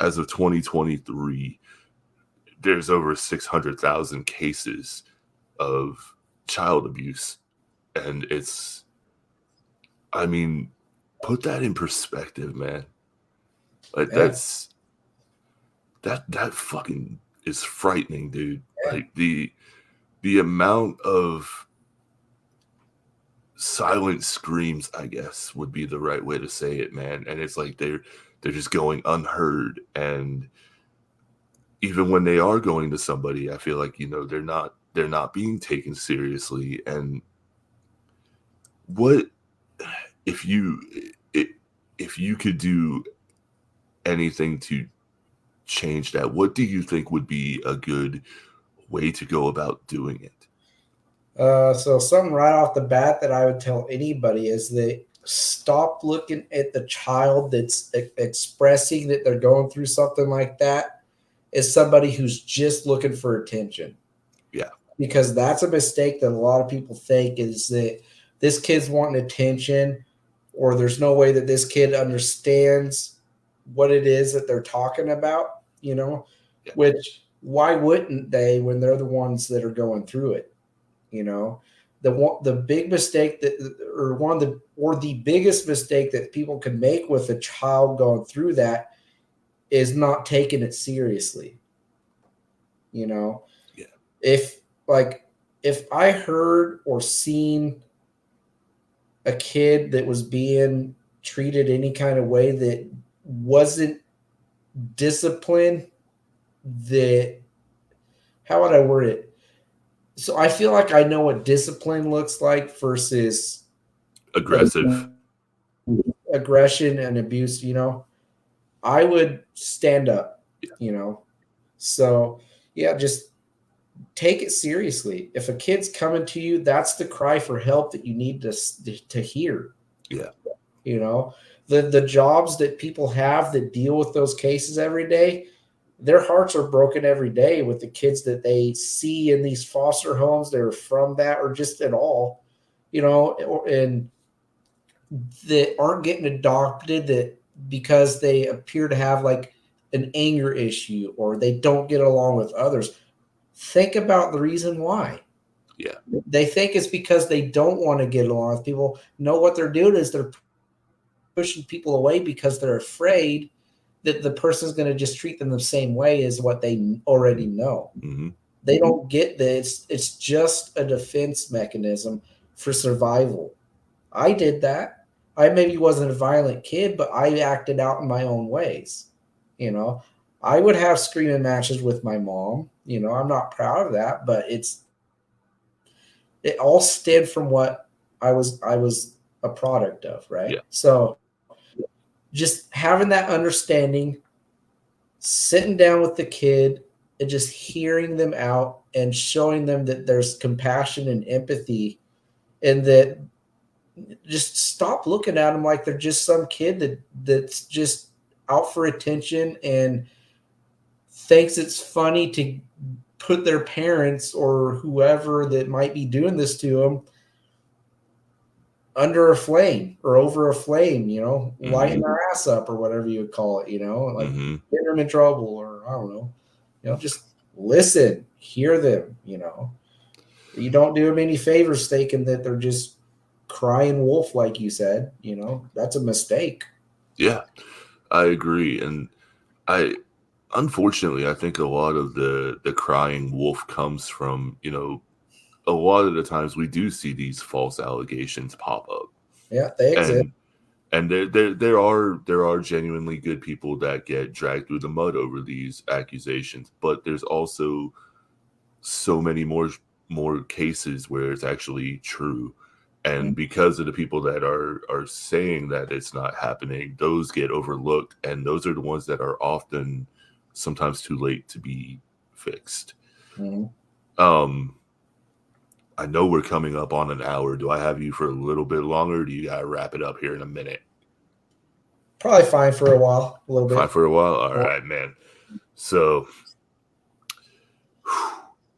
as of 2023, there's over 600,000 cases of child abuse. And put that in perspective, man. Like that fucking is frightening, dude. Yeah. Like the amount of silent screams, I guess, would be the right way to say it, man. And it's like they're just going unheard. And even when they are going to somebody, I feel like, they're not being taken seriously. And what if you could do anything to change that, what do you think would be a good way to go about doing it? So something right off the bat that I would tell anybody is that stop looking at the child that's expressing that they're going through something like that as somebody who's just looking for attention. Yeah. Because that's a mistake that a lot of people think, is that this kid's wanting attention, or there's no way that this kid understands what it is that they're talking about, Yeah. Which, why wouldn't they when they're the ones that are going through it? The big mistake the biggest mistake that people can make with a child going through that is not taking it seriously. Yeah. If if I heard or seen a kid that was being treated any kind of way that wasn't disciplined, that, how would I word it? So I feel like I know what discipline looks like versus aggressive aggression and abuse, I would stand up, So yeah, just take it seriously. If a kid's coming to you, that's the cry for help that you need to hear. Yeah. The jobs that people have that deal with those cases every day, their hearts are broken every day with the kids that they see in these foster homes. They're from that, or just at all, and that aren't getting adopted that because they appear to have like an anger issue or they don't get along with others. Think about the reason why. Yeah. They think it's because they don't want to get along with people. No, what they're doing is they're pushing people away because they're afraid that the person's going to just treat them the same way as what they already know. Mm-hmm. They don't get this. It's just a defense mechanism for survival. I did that. I maybe wasn't a violent kid, but I acted out in my own ways. I would have screaming matches with my mom. I'm not proud of that, but it all stemmed from what I was a product of, right? Yeah. So just having that understanding, sitting down with the kid and just hearing them out and showing them that there's compassion and empathy, and that just stop looking at them like they're just some kid that's just out for attention and thinks it's funny to put their parents or whoever that might be doing this to them under a flame or over a flame, Mm-hmm. lighting their ass up or whatever you would call it, like Mm-hmm. getting them in trouble, or I don't know, just listen, hear them, You don't do them any favors thinking that they're just crying wolf, like you said, that's a mistake. Yeah, I agree. And unfortunately, I think a lot of the crying wolf comes from, a lot of the times we do see these false allegations pop up. Yeah, they exist. And there are genuinely good people that get dragged through the mud over these accusations, but there's also so many more cases where it's actually true. And because of the people that are saying that it's not happening, those get overlooked, and those are the ones that are often sometimes too late to be fixed. Mm-hmm. I know we're coming up on an hour. Do I have you for a little bit longer, or do you gotta wrap it up here in a minute? Probably fine for a while, a little bit. Fine for a while? All right, man. So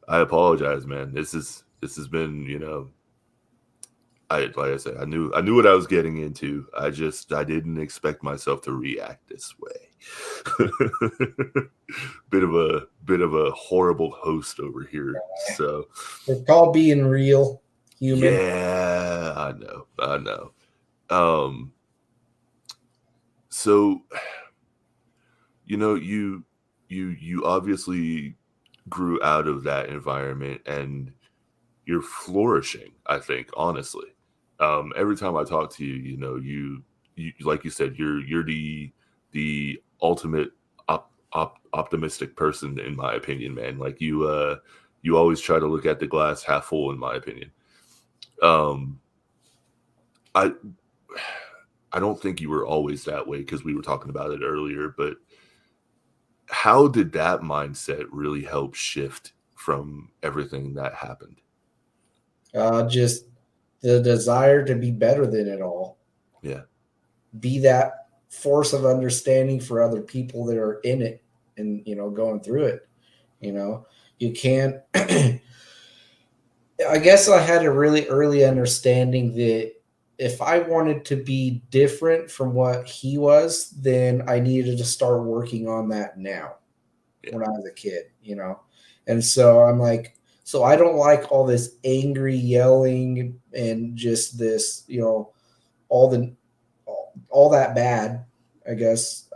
I apologize, man. This has been, like I said, I knew what I was getting into. I didn't expect myself to react this way. bit of a horrible host over here. So it's called being real, human. Yeah, I know. So you obviously grew out of that environment and you're flourishing, I think, honestly. Every time I talk to you, you like you said, you're the ultimate optimistic person, in my opinion, man. Like you always try to look at the glass half full, in my opinion. I don't think you were always that way, because we were talking about it earlier, but how did that mindset really help shift from everything that happened? Just the desire to be better than it all. Yeah. Be that force of understanding for other people that are in it and, going through it. You can't, I guess I had a really early understanding that if I wanted to be different from what he was, then I needed to start working on that now. Yeah. When I was a kid, and so I'm like, so I don't like all this angry yelling and just this, all that bad, I guess.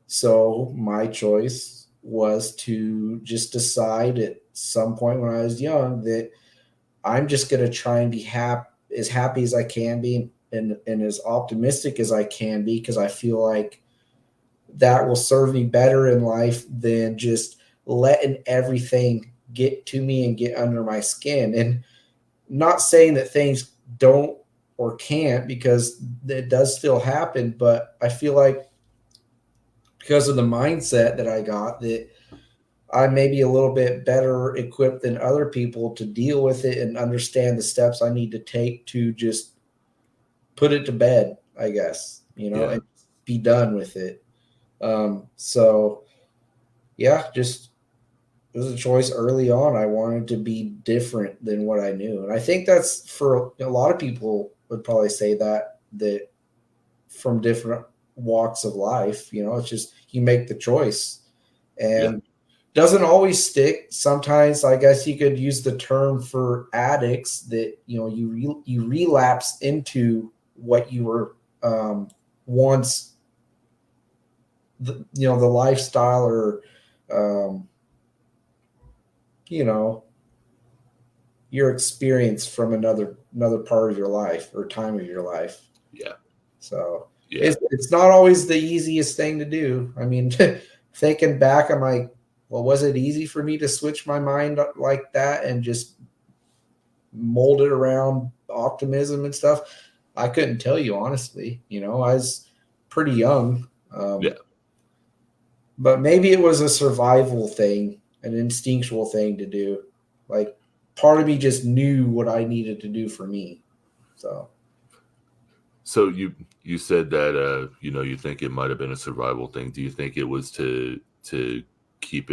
So my choice was to just decide at some point when I was young that I'm just going to try and be as happy as I can be and as optimistic as I can be, because I feel like that will serve me better in life than just letting everything get to me and get under my skin. And not saying that things don't or can't, because it does still happen, but I feel like because of the mindset that I got, that I may be a little bit better equipped than other people to deal with it and understand the steps I need to take to just put it to bed, I guess, and be done with it. So yeah, just it was a choice early on. I wanted to be different than what I knew. And I think that's for a lot of people would probably say that from different walks of life, it's just, you make the choice and doesn't always stick. Sometimes I guess you could use the term for addicts that, you relapse into what you were once, the lifestyle or, your experience from another part of your life or time of your life. Yeah. So it's not always the easiest thing to do. I mean, thinking back, I'm like, well, was it easy for me to switch my mind like that and just mold it around optimism and stuff? I couldn't tell you, honestly. I was pretty young. But maybe it was a survival thing, an instinctual thing to do. Like, part of me just knew what I needed to do for me. So you said that you think it might have been a survival thing. Do you think it was to keep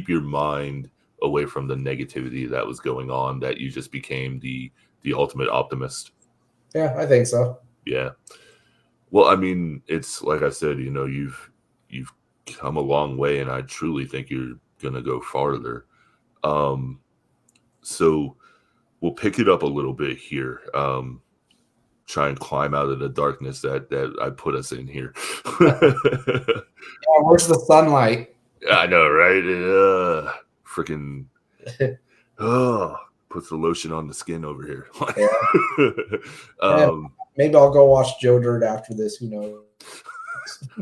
your mind away from the negativity that was going on, that you just became the ultimate optimist? Yeah, I think so. Yeah. Well, I mean, it's like I said, you've come a long way, and I truly think you're gonna go farther. So we'll pick it up a little bit here. Try and climb out of the darkness that I put us in here. Where's the sunlight? I know, right? Freaking puts the lotion on the skin over here. Maybe I'll go watch Joe Dirt after this. Who knows?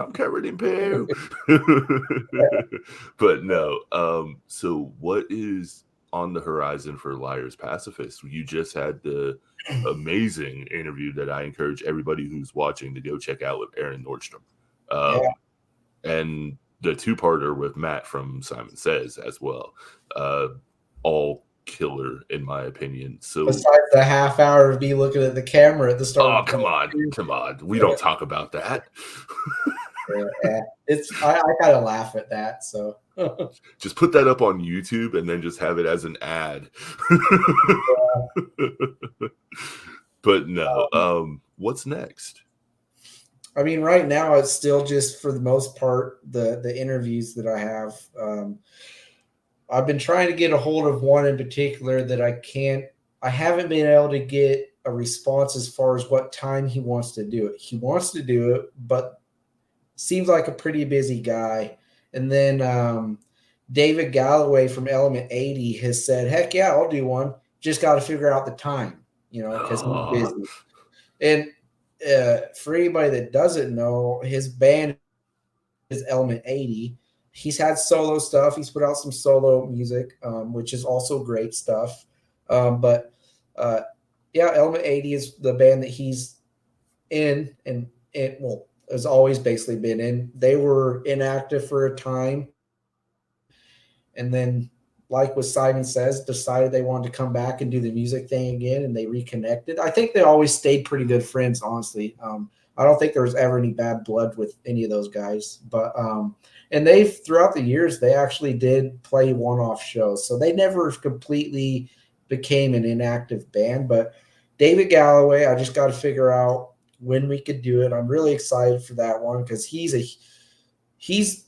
I'm covered in poo. But no. So what is on the horizon for Liars Pacifist? You just had the amazing interview that I encourage everybody who's watching to go check out with Aaron Nordstrom. And the two-parter with Matt from Simon Says as well. All killer, in my opinion. So besides the half hour of me looking at the camera at the start. Oh, come on. We don't talk about that. I kind of laugh at that. So just put that up on YouTube and then just have it as an ad. But no, what's next? I mean, right now it's still just, for the most part, the interviews that I have. I've been trying to get a hold of one in particular that I haven't been able to get a response as far as what time he wants to do it. He wants to do it, but seems like a pretty busy guy. And then David Galloway from Element 80 has said, heck yeah, I'll do one. Just got to figure out the time, because he's busy. And for anybody that doesn't know, his band is Element 80. He's had solo stuff. He's put out some solo music, which is also great stuff. But Element 80 is the band that he's in, and it has always basically been in. They were inactive for a time, and then, like what Simon Says, decided they wanted to come back and do the music thing again, and they reconnected. I think they always stayed pretty good friends, honestly. I don't think there was ever any bad blood with any of those guys, but and throughout the years, they actually did play one-off shows, so they never completely became an inactive band. But David Galloway, I just got to figure out when we could do it. I'm really excited for that one, because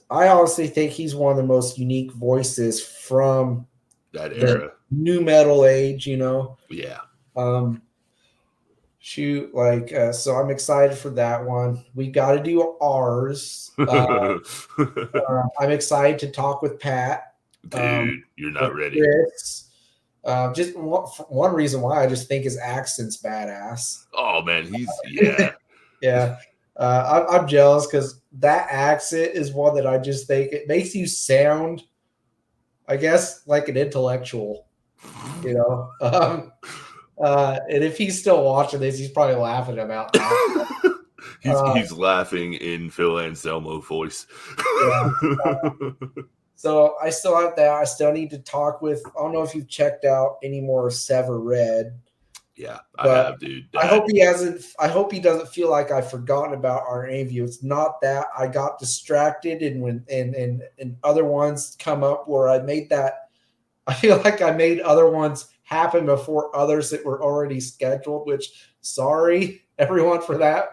I honestly think he's one of the most unique voices from that era, new metal age, Yeah. So I'm excited for that one. We got to do ours. I'm excited to talk with Pat. Dude, you're not ready. Chris, Just one reason why I just think his accent's badass. Oh man, yeah. Yeah. I'm jealous because that accent is one that I just think it makes you sound, I guess, like an intellectual, you know. And if he's still watching this, he's probably laughing about that. he's laughing in Phil Anselmo voice. Yeah. So I still have that. I still need to talk with. I don't know if you've checked out any more Sever Red. Yeah, I have, dude. I hope he hasn't. I hope he doesn't feel like I've forgotten about our interview. It's not that I got distracted, and when and other ones come up where I made that. I feel like I made other ones happen before others that were already scheduled. Which, sorry everyone for that.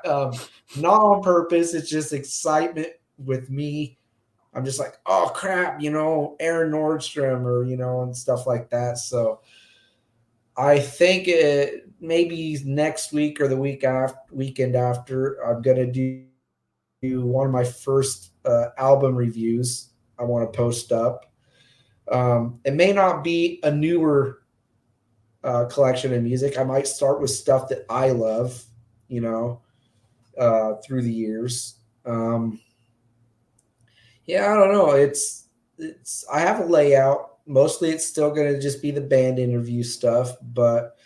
Not on purpose. It's just excitement with me. I'm just like, oh crap, Aaron Nordstrom or and stuff like that. So I think maybe next week or the weekend after, I'm gonna do one of my first album reviews. I want to post up. It may not be a newer collection of music. I might start with stuff that I love, through the years. Yeah, I don't know. It's I have a layout. Mostly it's still going to just be the band interview stuff, but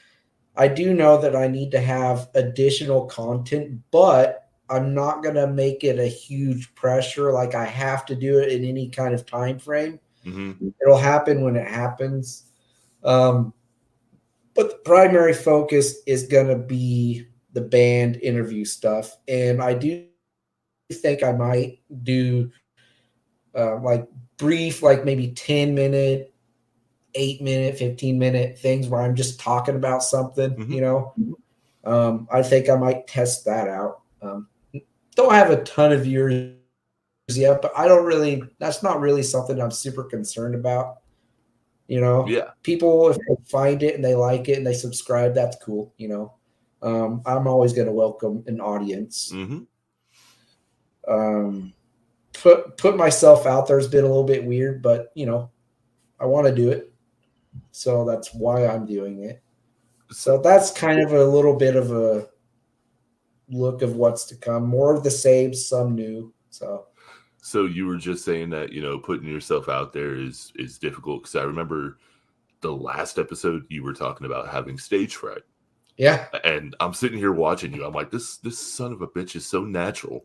I do know that I need to have additional content, but I'm not going to make it a huge pressure like I have to do it in any kind of time frame. Mm-hmm. It'll happen when it happens. But the primary focus is going to be the band interview stuff, and I do think I might do like brief, like maybe 10-minute, 8-minute, 15-minute things where I'm just talking about something, Mm-hmm. I think I might test that out. Don't have a ton of viewers yet, but that's not really something I'm super concerned about. Yeah. People, if they find it and they like it and they subscribe, that's cool. I'm always going to welcome an audience. Mm-hmm. Put myself out there has been a little bit weird, but I want to do it. So that's why I'm doing it. So that's kind of a little bit of a look of what's to come. More of the same, some new. So you were just saying that, putting yourself out there is difficult, because I remember the last episode you were talking about having stage fright. Yeah. And I'm sitting here watching you. I'm like, this son of a bitch is so natural.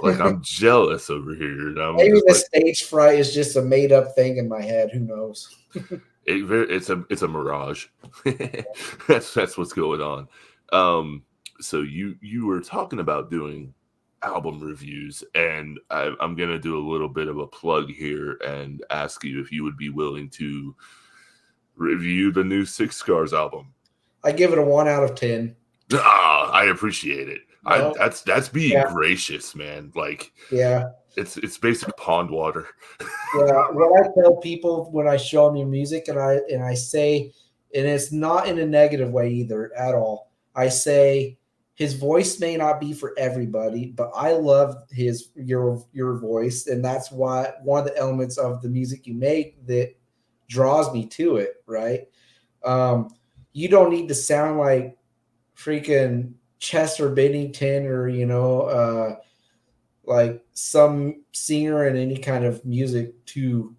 Like, I'm jealous over here. And Maybe the stage fright is just a made up thing in my head. Who knows? It's a mirage. That's what's going on. So you were talking about doing album reviews, and I'm gonna do a little bit of a plug here and ask you if you would be willing to review the new Six Scars album. I give it a 1 out of 10. I appreciate it. No. That's being gracious, man. Like, yeah, it's basic pond water. Yeah, what I tell people when I show them your music, and I say, and it's not in a negative way either at all. I say his voice may not be for everybody, but I love your voice, and that's why one of the elements of the music you make that draws me to it. Right? You don't need to sound like freaking Chester Bennington or like some singer in any kind of music to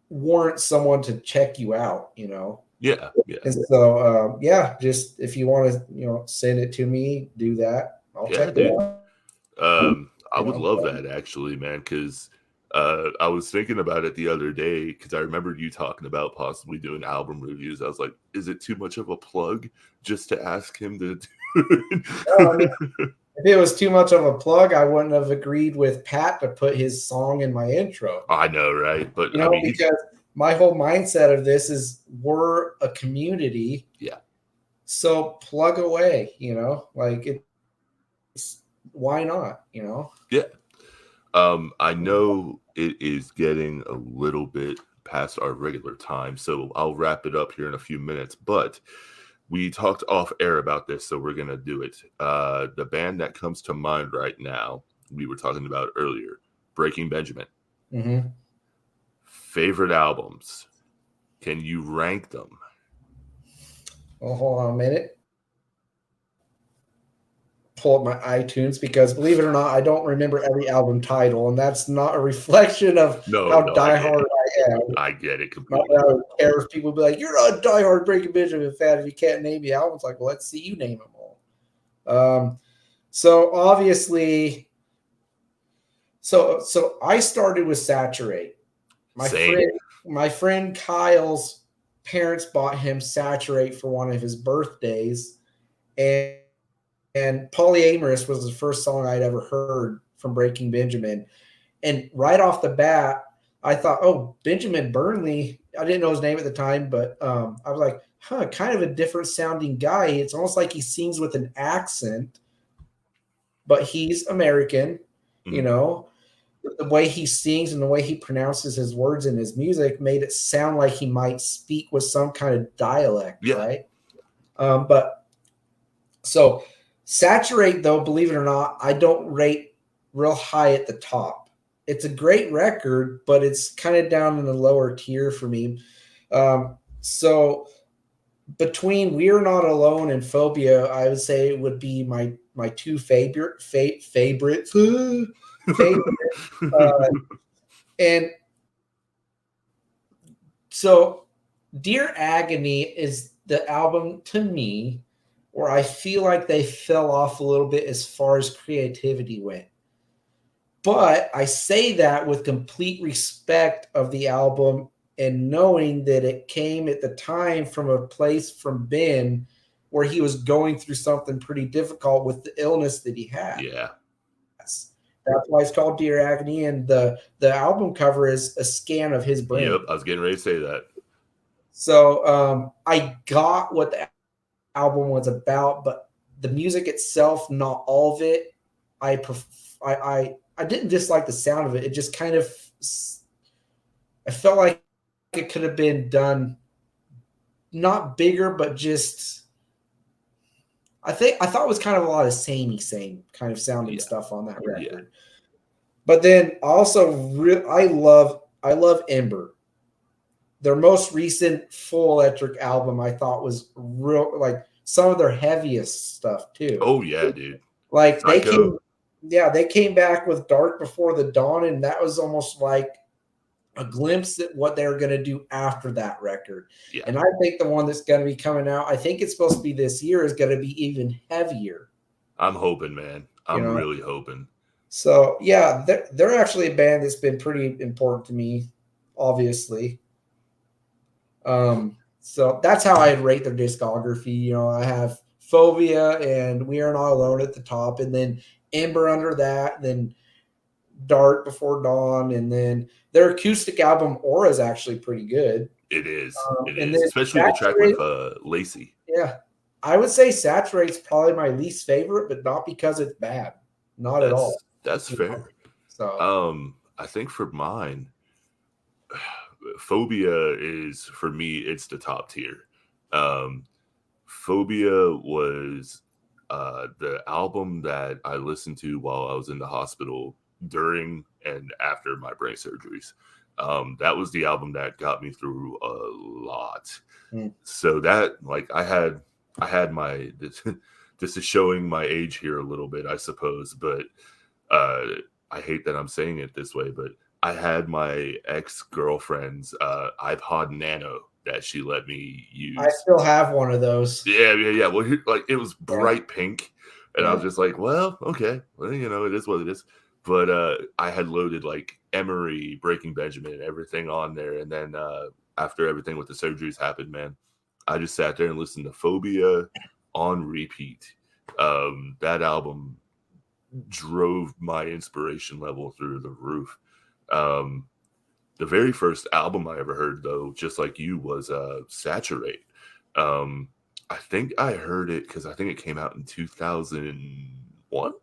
warrant someone to check you out, Yeah. And so just if you want to send it to me, do that. I'll check it out. I would love that, actually, man, because I was thinking about it the other day, because I remembered you talking about possibly doing album reviews. I was like, is it too much of a plug just to ask him to do it? No, I mean, if it was too much of a plug, I wouldn't have agreed with Pat to put his song in my intro. I know, right? But because my whole mindset of this is we're a community. Yeah. So plug away, like it's why not, Yeah. I know it is getting a little bit past our regular time, so I'll wrap it up here in a few minutes, but we talked off air about this, so we're going to do it. The band that comes to mind right now, we were talking about earlier, Breaking Benjamin. Mm-hmm. Favorite albums? Can you rank them? Well, hold on a minute. Pull up my iTunes because, believe it or not, I don't remember every album title, and that's not a reflection of how diehard I am. I get it completely. Not that I don't care if people be like, "You're not a diehard Breaking Benjamin fan if you can't name the albums." Like, well, let's see you name them all. So obviously, so I started with Saturate. My friend Kyle's parents bought him Saturate for one of his birthdays, and Polyamorous was the first song I'd ever heard from Breaking Benjamin. And right off the bat, I thought, oh, Benjamin Burnley. I didn't know his name at the time, but I was like, kind of a different sounding guy. It's almost like he sings with an accent, but he's American, you know. The way he sings and the way he pronounces his words in his music made it sound like he might speak with some kind of dialect, right? But so Saturate, though, believe it or not, I don't rate real high at the top. It's a great record, but it's kind of down in the lower tier for me. So between We're Not Alone and Phobia, I would say it would be my two favorites. And so Dear Agony is the album to me where I feel like they fell off a little bit as far as creativity went. But I say that with complete respect of the album and knowing that it came at the time from a place from Ben where he was going through something pretty difficult with the illness that he had. Yeah. That's why it's called Dear Agony, and the album cover is a scan of his brain. Yep, I was getting ready to say that. So I got what the album was about, but the music itself, not all of it. I didn't dislike the sound of it. It just kind of, I felt like it could have been done not bigger, but just. I thought it was kind of a lot of same kind of sounding stuff on that record. Yeah. But then also I love Ember. Their most recent full electric album I thought was real, like some of their heaviest stuff too. Oh yeah, dude. Like they came back with Dark Before the Dawn, and that was almost like a glimpse at what they're going to do after that record. Yeah. And I think the one that's going to be coming out, I think it's supposed to be this year, is going to be even heavier. I'm hoping, man. I'm really hoping. So, yeah, they're actually a band that's been pretty important to me, obviously. So that's how I rate their discography. You know, I have Phobia and We Are Not Alone at the top, and then Ember under that, then Dark Before Dawn, and then their acoustic album Aura is actually pretty good. It is. It is. Especially the track with Lacey. Yeah. I would say Saturate's probably my least favorite, but not because it's bad. Not at all. That's fair. So I think for mine, Phobia is, for me, it's the top tier. Phobia was the album that I listened to while I was in the hospital during and after my brain surgeries. That was the album that got me through a lot. So that, like, I had my this is showing my age here a little bit, I suppose, but I hate that I'm saying it this way, but I had my ex-girlfriend's iPod Nano that she let me use. I still have one of those. Yeah. Well, like, it was bright pink, and I was just like, well, okay, well, you know, it is what it is. But I had loaded like Emery, Breaking Benjamin, and everything on there, and then after everything with the surgeries happened, man, I just sat there and listened to Phobia on repeat. That album drove my inspiration level through the roof. The very first album I ever heard, though, just like you, was Saturate. I think I heard it because I think it came out in 2001.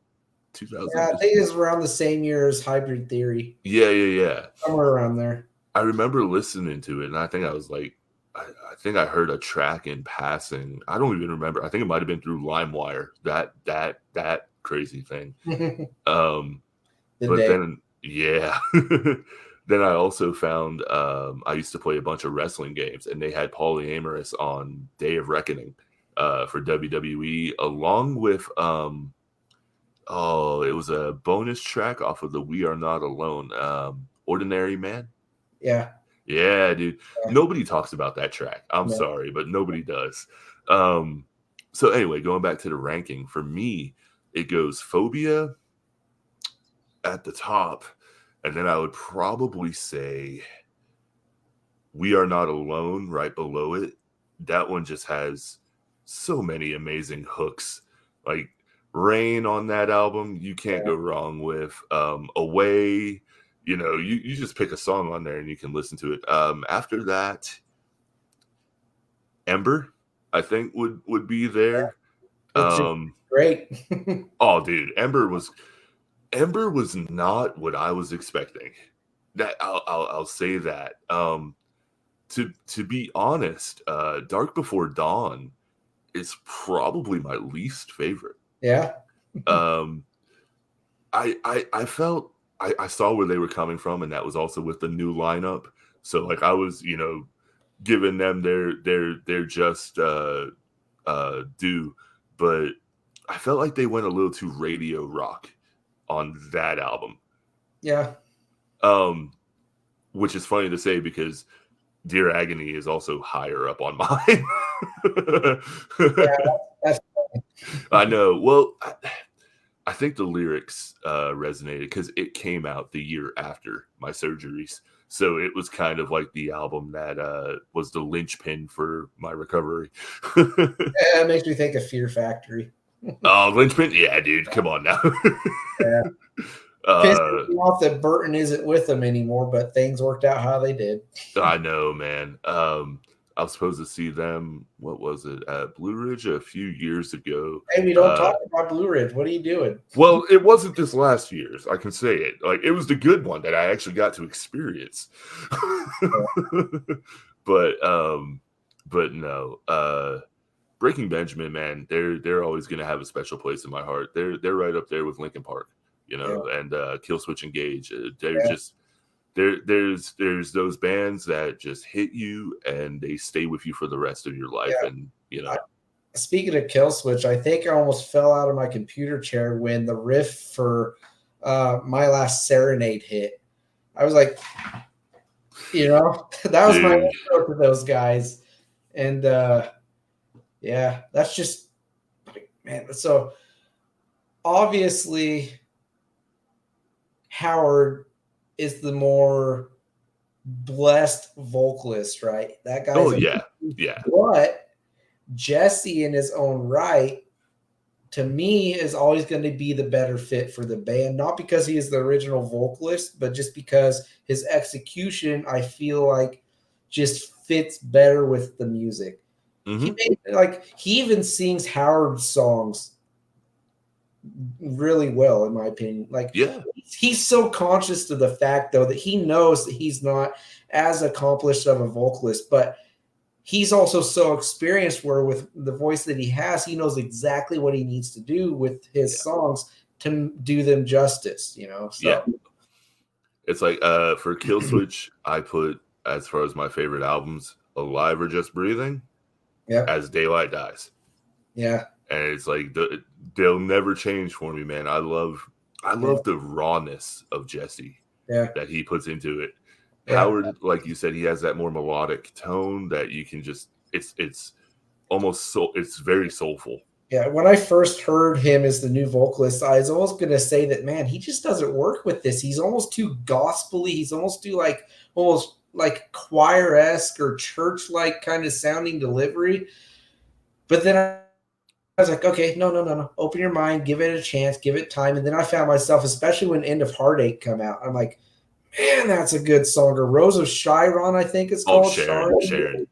2000. Yeah, I think it was around the same year as Hybrid Theory. Yeah. Somewhere around there. I remember listening to it, and I think I was like, I think I heard a track in passing. I don't even remember. I think it might have been through LimeWire. That crazy thing. Then, yeah. Then I also found I used to play a bunch of wrestling games, and they had Polyamorous on Day of Reckoning for WWE, along with it was a bonus track off of the We Are Not Alone, Ordinary Man. Yeah. Yeah, dude. Yeah. Nobody talks about that track. I'm sorry, but nobody does. So anyway, going back to the ranking, for me, it goes Phobia at the top, and then I would probably say We Are Not Alone right below it. That one just has so many amazing hooks. Like Rain on that album, you can't go wrong with. Away, you just pick a song on there and you can listen to it. After that, Ember, I think would be there. Great. Oh, dude, Ember was not what I was expecting. That I'll say that. To be honest, Dark Before Dawn is probably my least favorite. Yeah. I felt I saw where they were coming from, and that was also with the new lineup. So like I was, giving them their just due, but I felt like they went a little too radio rock on that album. Yeah. Which is funny to say because Dear Agony is also higher up on mine. Yeah, that's funny. I know. Well, I think the lyrics resonated because it came out the year after my surgeries. So it was kind of like the album that was the linchpin for my recovery. Yeah, it makes me think of Fear Factory. Oh, linchpin? Yeah, dude. Come on now. Yeah. Pissed me off that Burton isn't with them anymore, but things worked out how they did. I know, man. I was supposed to see them, what was it, at Blue Ridge a few years ago. Hey, we don't talk about Blue Ridge. What are you doing? Well, it wasn't this last year's. I can say it. Like, it was the good one that I actually got to experience. But no. Breaking Benjamin, man, they're always going to have a special place in my heart. They're right up there with Linkin Park, and Killswitch Engage. They're just there's those bands that just hit you and they stay with you for the rest of your life. Yeah. And speaking of Killswitch, I think I almost fell out of my computer chair when the riff for My Last Serenade hit. I was like, that was my intro to those guys. And that's just, man. So obviously Howard is the more blessed vocalist, right? That guy. Oh, yeah. But Jesse in his own right, to me, is always going to be the better fit for the band. Not because he is the original vocalist, but just because his execution, I feel like, just fits better with the music. Mm-hmm. He even sings Howard's songs really well, in my opinion. He's so conscious of the fact, though, that he knows that he's not as accomplished of a vocalist, but he's also so experienced where with the voice that he has, he knows exactly what he needs to do with his songs to do them justice, So. Yeah. It's like for Killswitch, I put, as far as my favorite albums, Alive or Just Breathing, as Daylight Dies. Yeah. And it's like they'll never change for me, man. I love the rawness of Jesse that he puts into it. Yeah. Howard, like you said, he has that more melodic tone that you can just it's almost it's very soulful. Yeah, when I first heard him as the new vocalist, I was almost gonna say that, man, he just doesn't work with this. He's almost too gospel-y. He's almost too almost like choir-esque or church-like kind of sounding delivery. But then I was like, okay, no. Open your mind, give it a chance, give it time. And then I found myself, especially when End of Heartache come out, I'm like, man, that's a good song. Or Rose of Chiron, I think it's called. Sharon.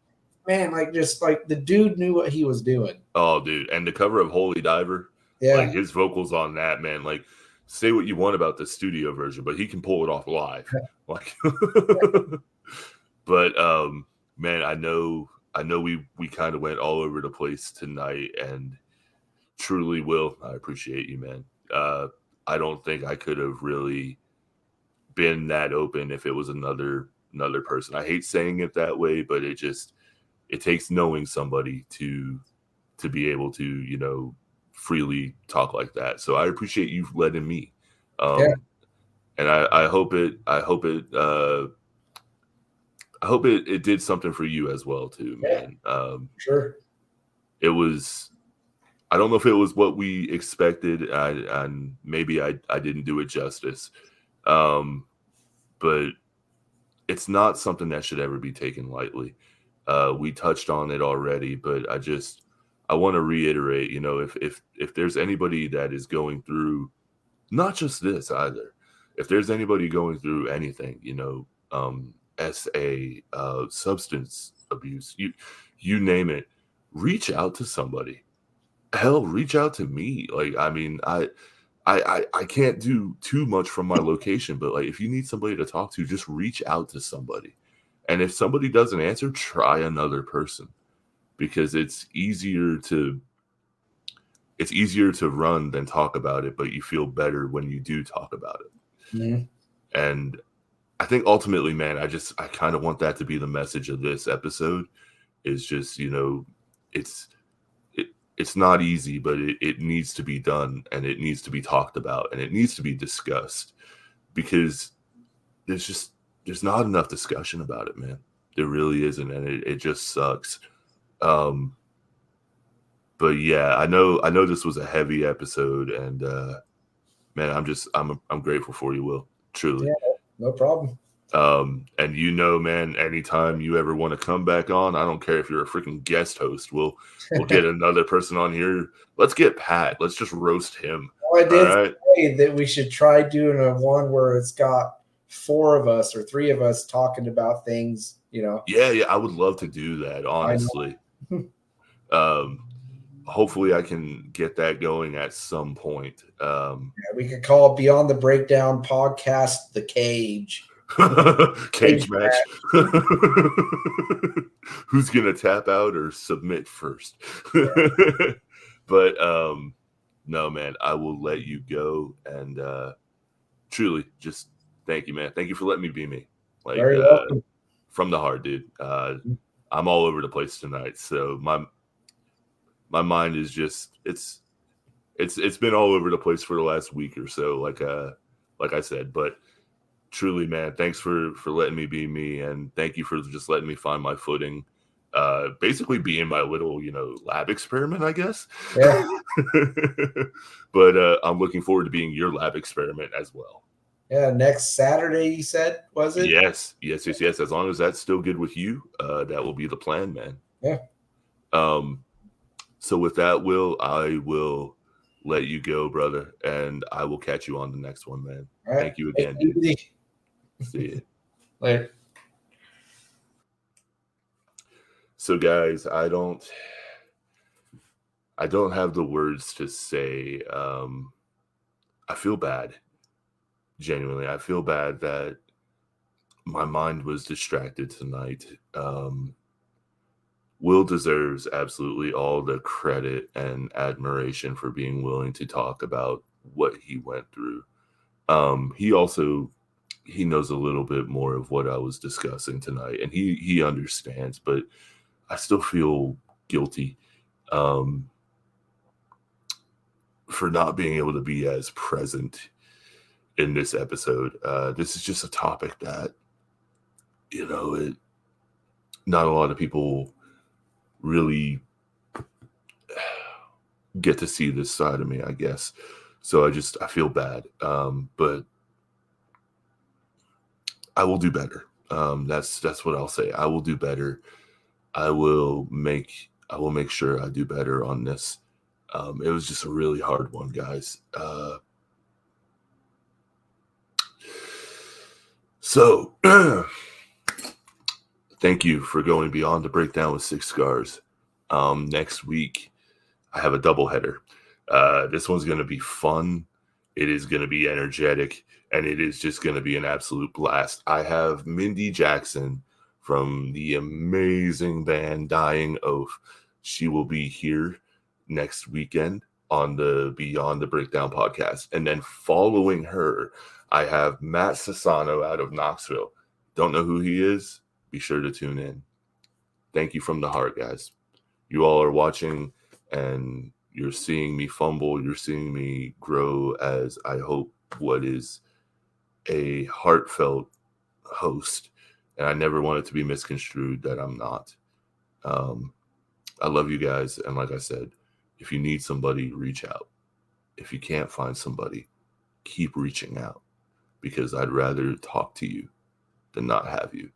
Man, the dude knew what he was doing. Oh, dude. And the cover of Holy Diver, his vocals on that, man, say what you want about the studio version, but he can pull it off live. But man, I know we kind of went all over the place tonight, and truly, Will, I appreciate you, man. I don't think I could have really been that open if it was another person. I hate saying it that way, but it takes knowing somebody to be able to, you know, freely talk like that. So I appreciate you letting me. And I hope it did something for you as well too, man. Sure. It was, I don't know if it was what we expected, and maybe I didn't do it justice. But it's not something that should ever be taken lightly. We touched on it already, but I want to reiterate, you know, if there's anybody that is going through not just this either, if there's anybody going through anything, you know, substance abuse, you name it, reach out to somebody. Hell, reach out to me. Like, I mean, I can't do too much from my location, but like, if you need somebody to talk to, just reach out to somebody. And if somebody doesn't answer, try another person, because it's easier to run than talk about it, but you feel better when you do talk about it. Mm-hmm. And I think ultimately, man, I kind of want that to be the message of this episode, is just, you know, it's not easy, but it needs to be done, and it needs to be talked about, and it needs to be discussed, because there's not enough discussion about it, man. There really isn't, and it just sucks. But yeah, I know this was a heavy episode, and man, I'm grateful for you, Will. Truly. Yeah, no problem. And you know, man, anytime you ever want to come back on, I don't care if you're a freaking guest host, we'll get another person on here. Let's get Pat. Let's just roast him. Well, I did say that we should try doing a one where it's got 4 of us or 3 of us talking about things, you know. Yeah, I would love to do that, honestly. Hopefully I can get that going at some point. We could call it Beyond the Breakdown Podcast, The Cage. Cage match. Who's gonna tap out or submit first? But no, man, I will let you go, and truly just thank you, man. Thank you for letting me be me. Like, very welcome. From the heart, dude. I'm all over the place tonight, so my mind is just it's been all over the place for the last week or so, like I said. But truly, man, thanks for letting me be me, and thank you for just letting me find my footing. Basically being my little, you know, lab experiment, I guess. Yeah. But I'm looking forward to being your lab experiment as well. Yeah, next Saturday, you said, was it? Yes. As long as that's still good with you, that will be the plan, man. Yeah. So with that, Will, I will let you go, brother, and I will catch you on the next one, man. All right. Thank you again. See you later. So, guys, I don't have the words to say. I feel bad. Genuinely, I feel bad that my mind was distracted tonight. Will deserves absolutely all the credit and admiration for being willing to talk about what he went through. He knows a little bit more of what I was discussing tonight, and he understands, but I still feel guilty for not being able to be as present in this episode. This is just a topic that, you know, not a lot of people really get to see this side of me, I guess. So I feel bad. But I will do better. That's what I'll say. I will do better. I will make sure I do better on this. It was just a really hard one, guys. So thank you for going beyond the breakdown with 6 scars. Next week, I have a doubleheader. This one's going to be fun. It is going to be energetic, and it is just going to be an absolute blast. I have Mindy Jackson from the amazing band Dying Oath. She will be here next weekend on the Beyond the Breakdown podcast. And then following her, I have Matt Sassano out of Knoxville. Don't know who he is? Be sure to tune in. Thank you from the heart, guys. You all are watching, and you're seeing me fumble. You're seeing me grow as I hope what is a heartfelt host. And I never want it to be misconstrued that I'm not. I love you guys. And like I said, if you need somebody, reach out. If you can't find somebody, keep reaching out, because I'd rather talk to you than not have you.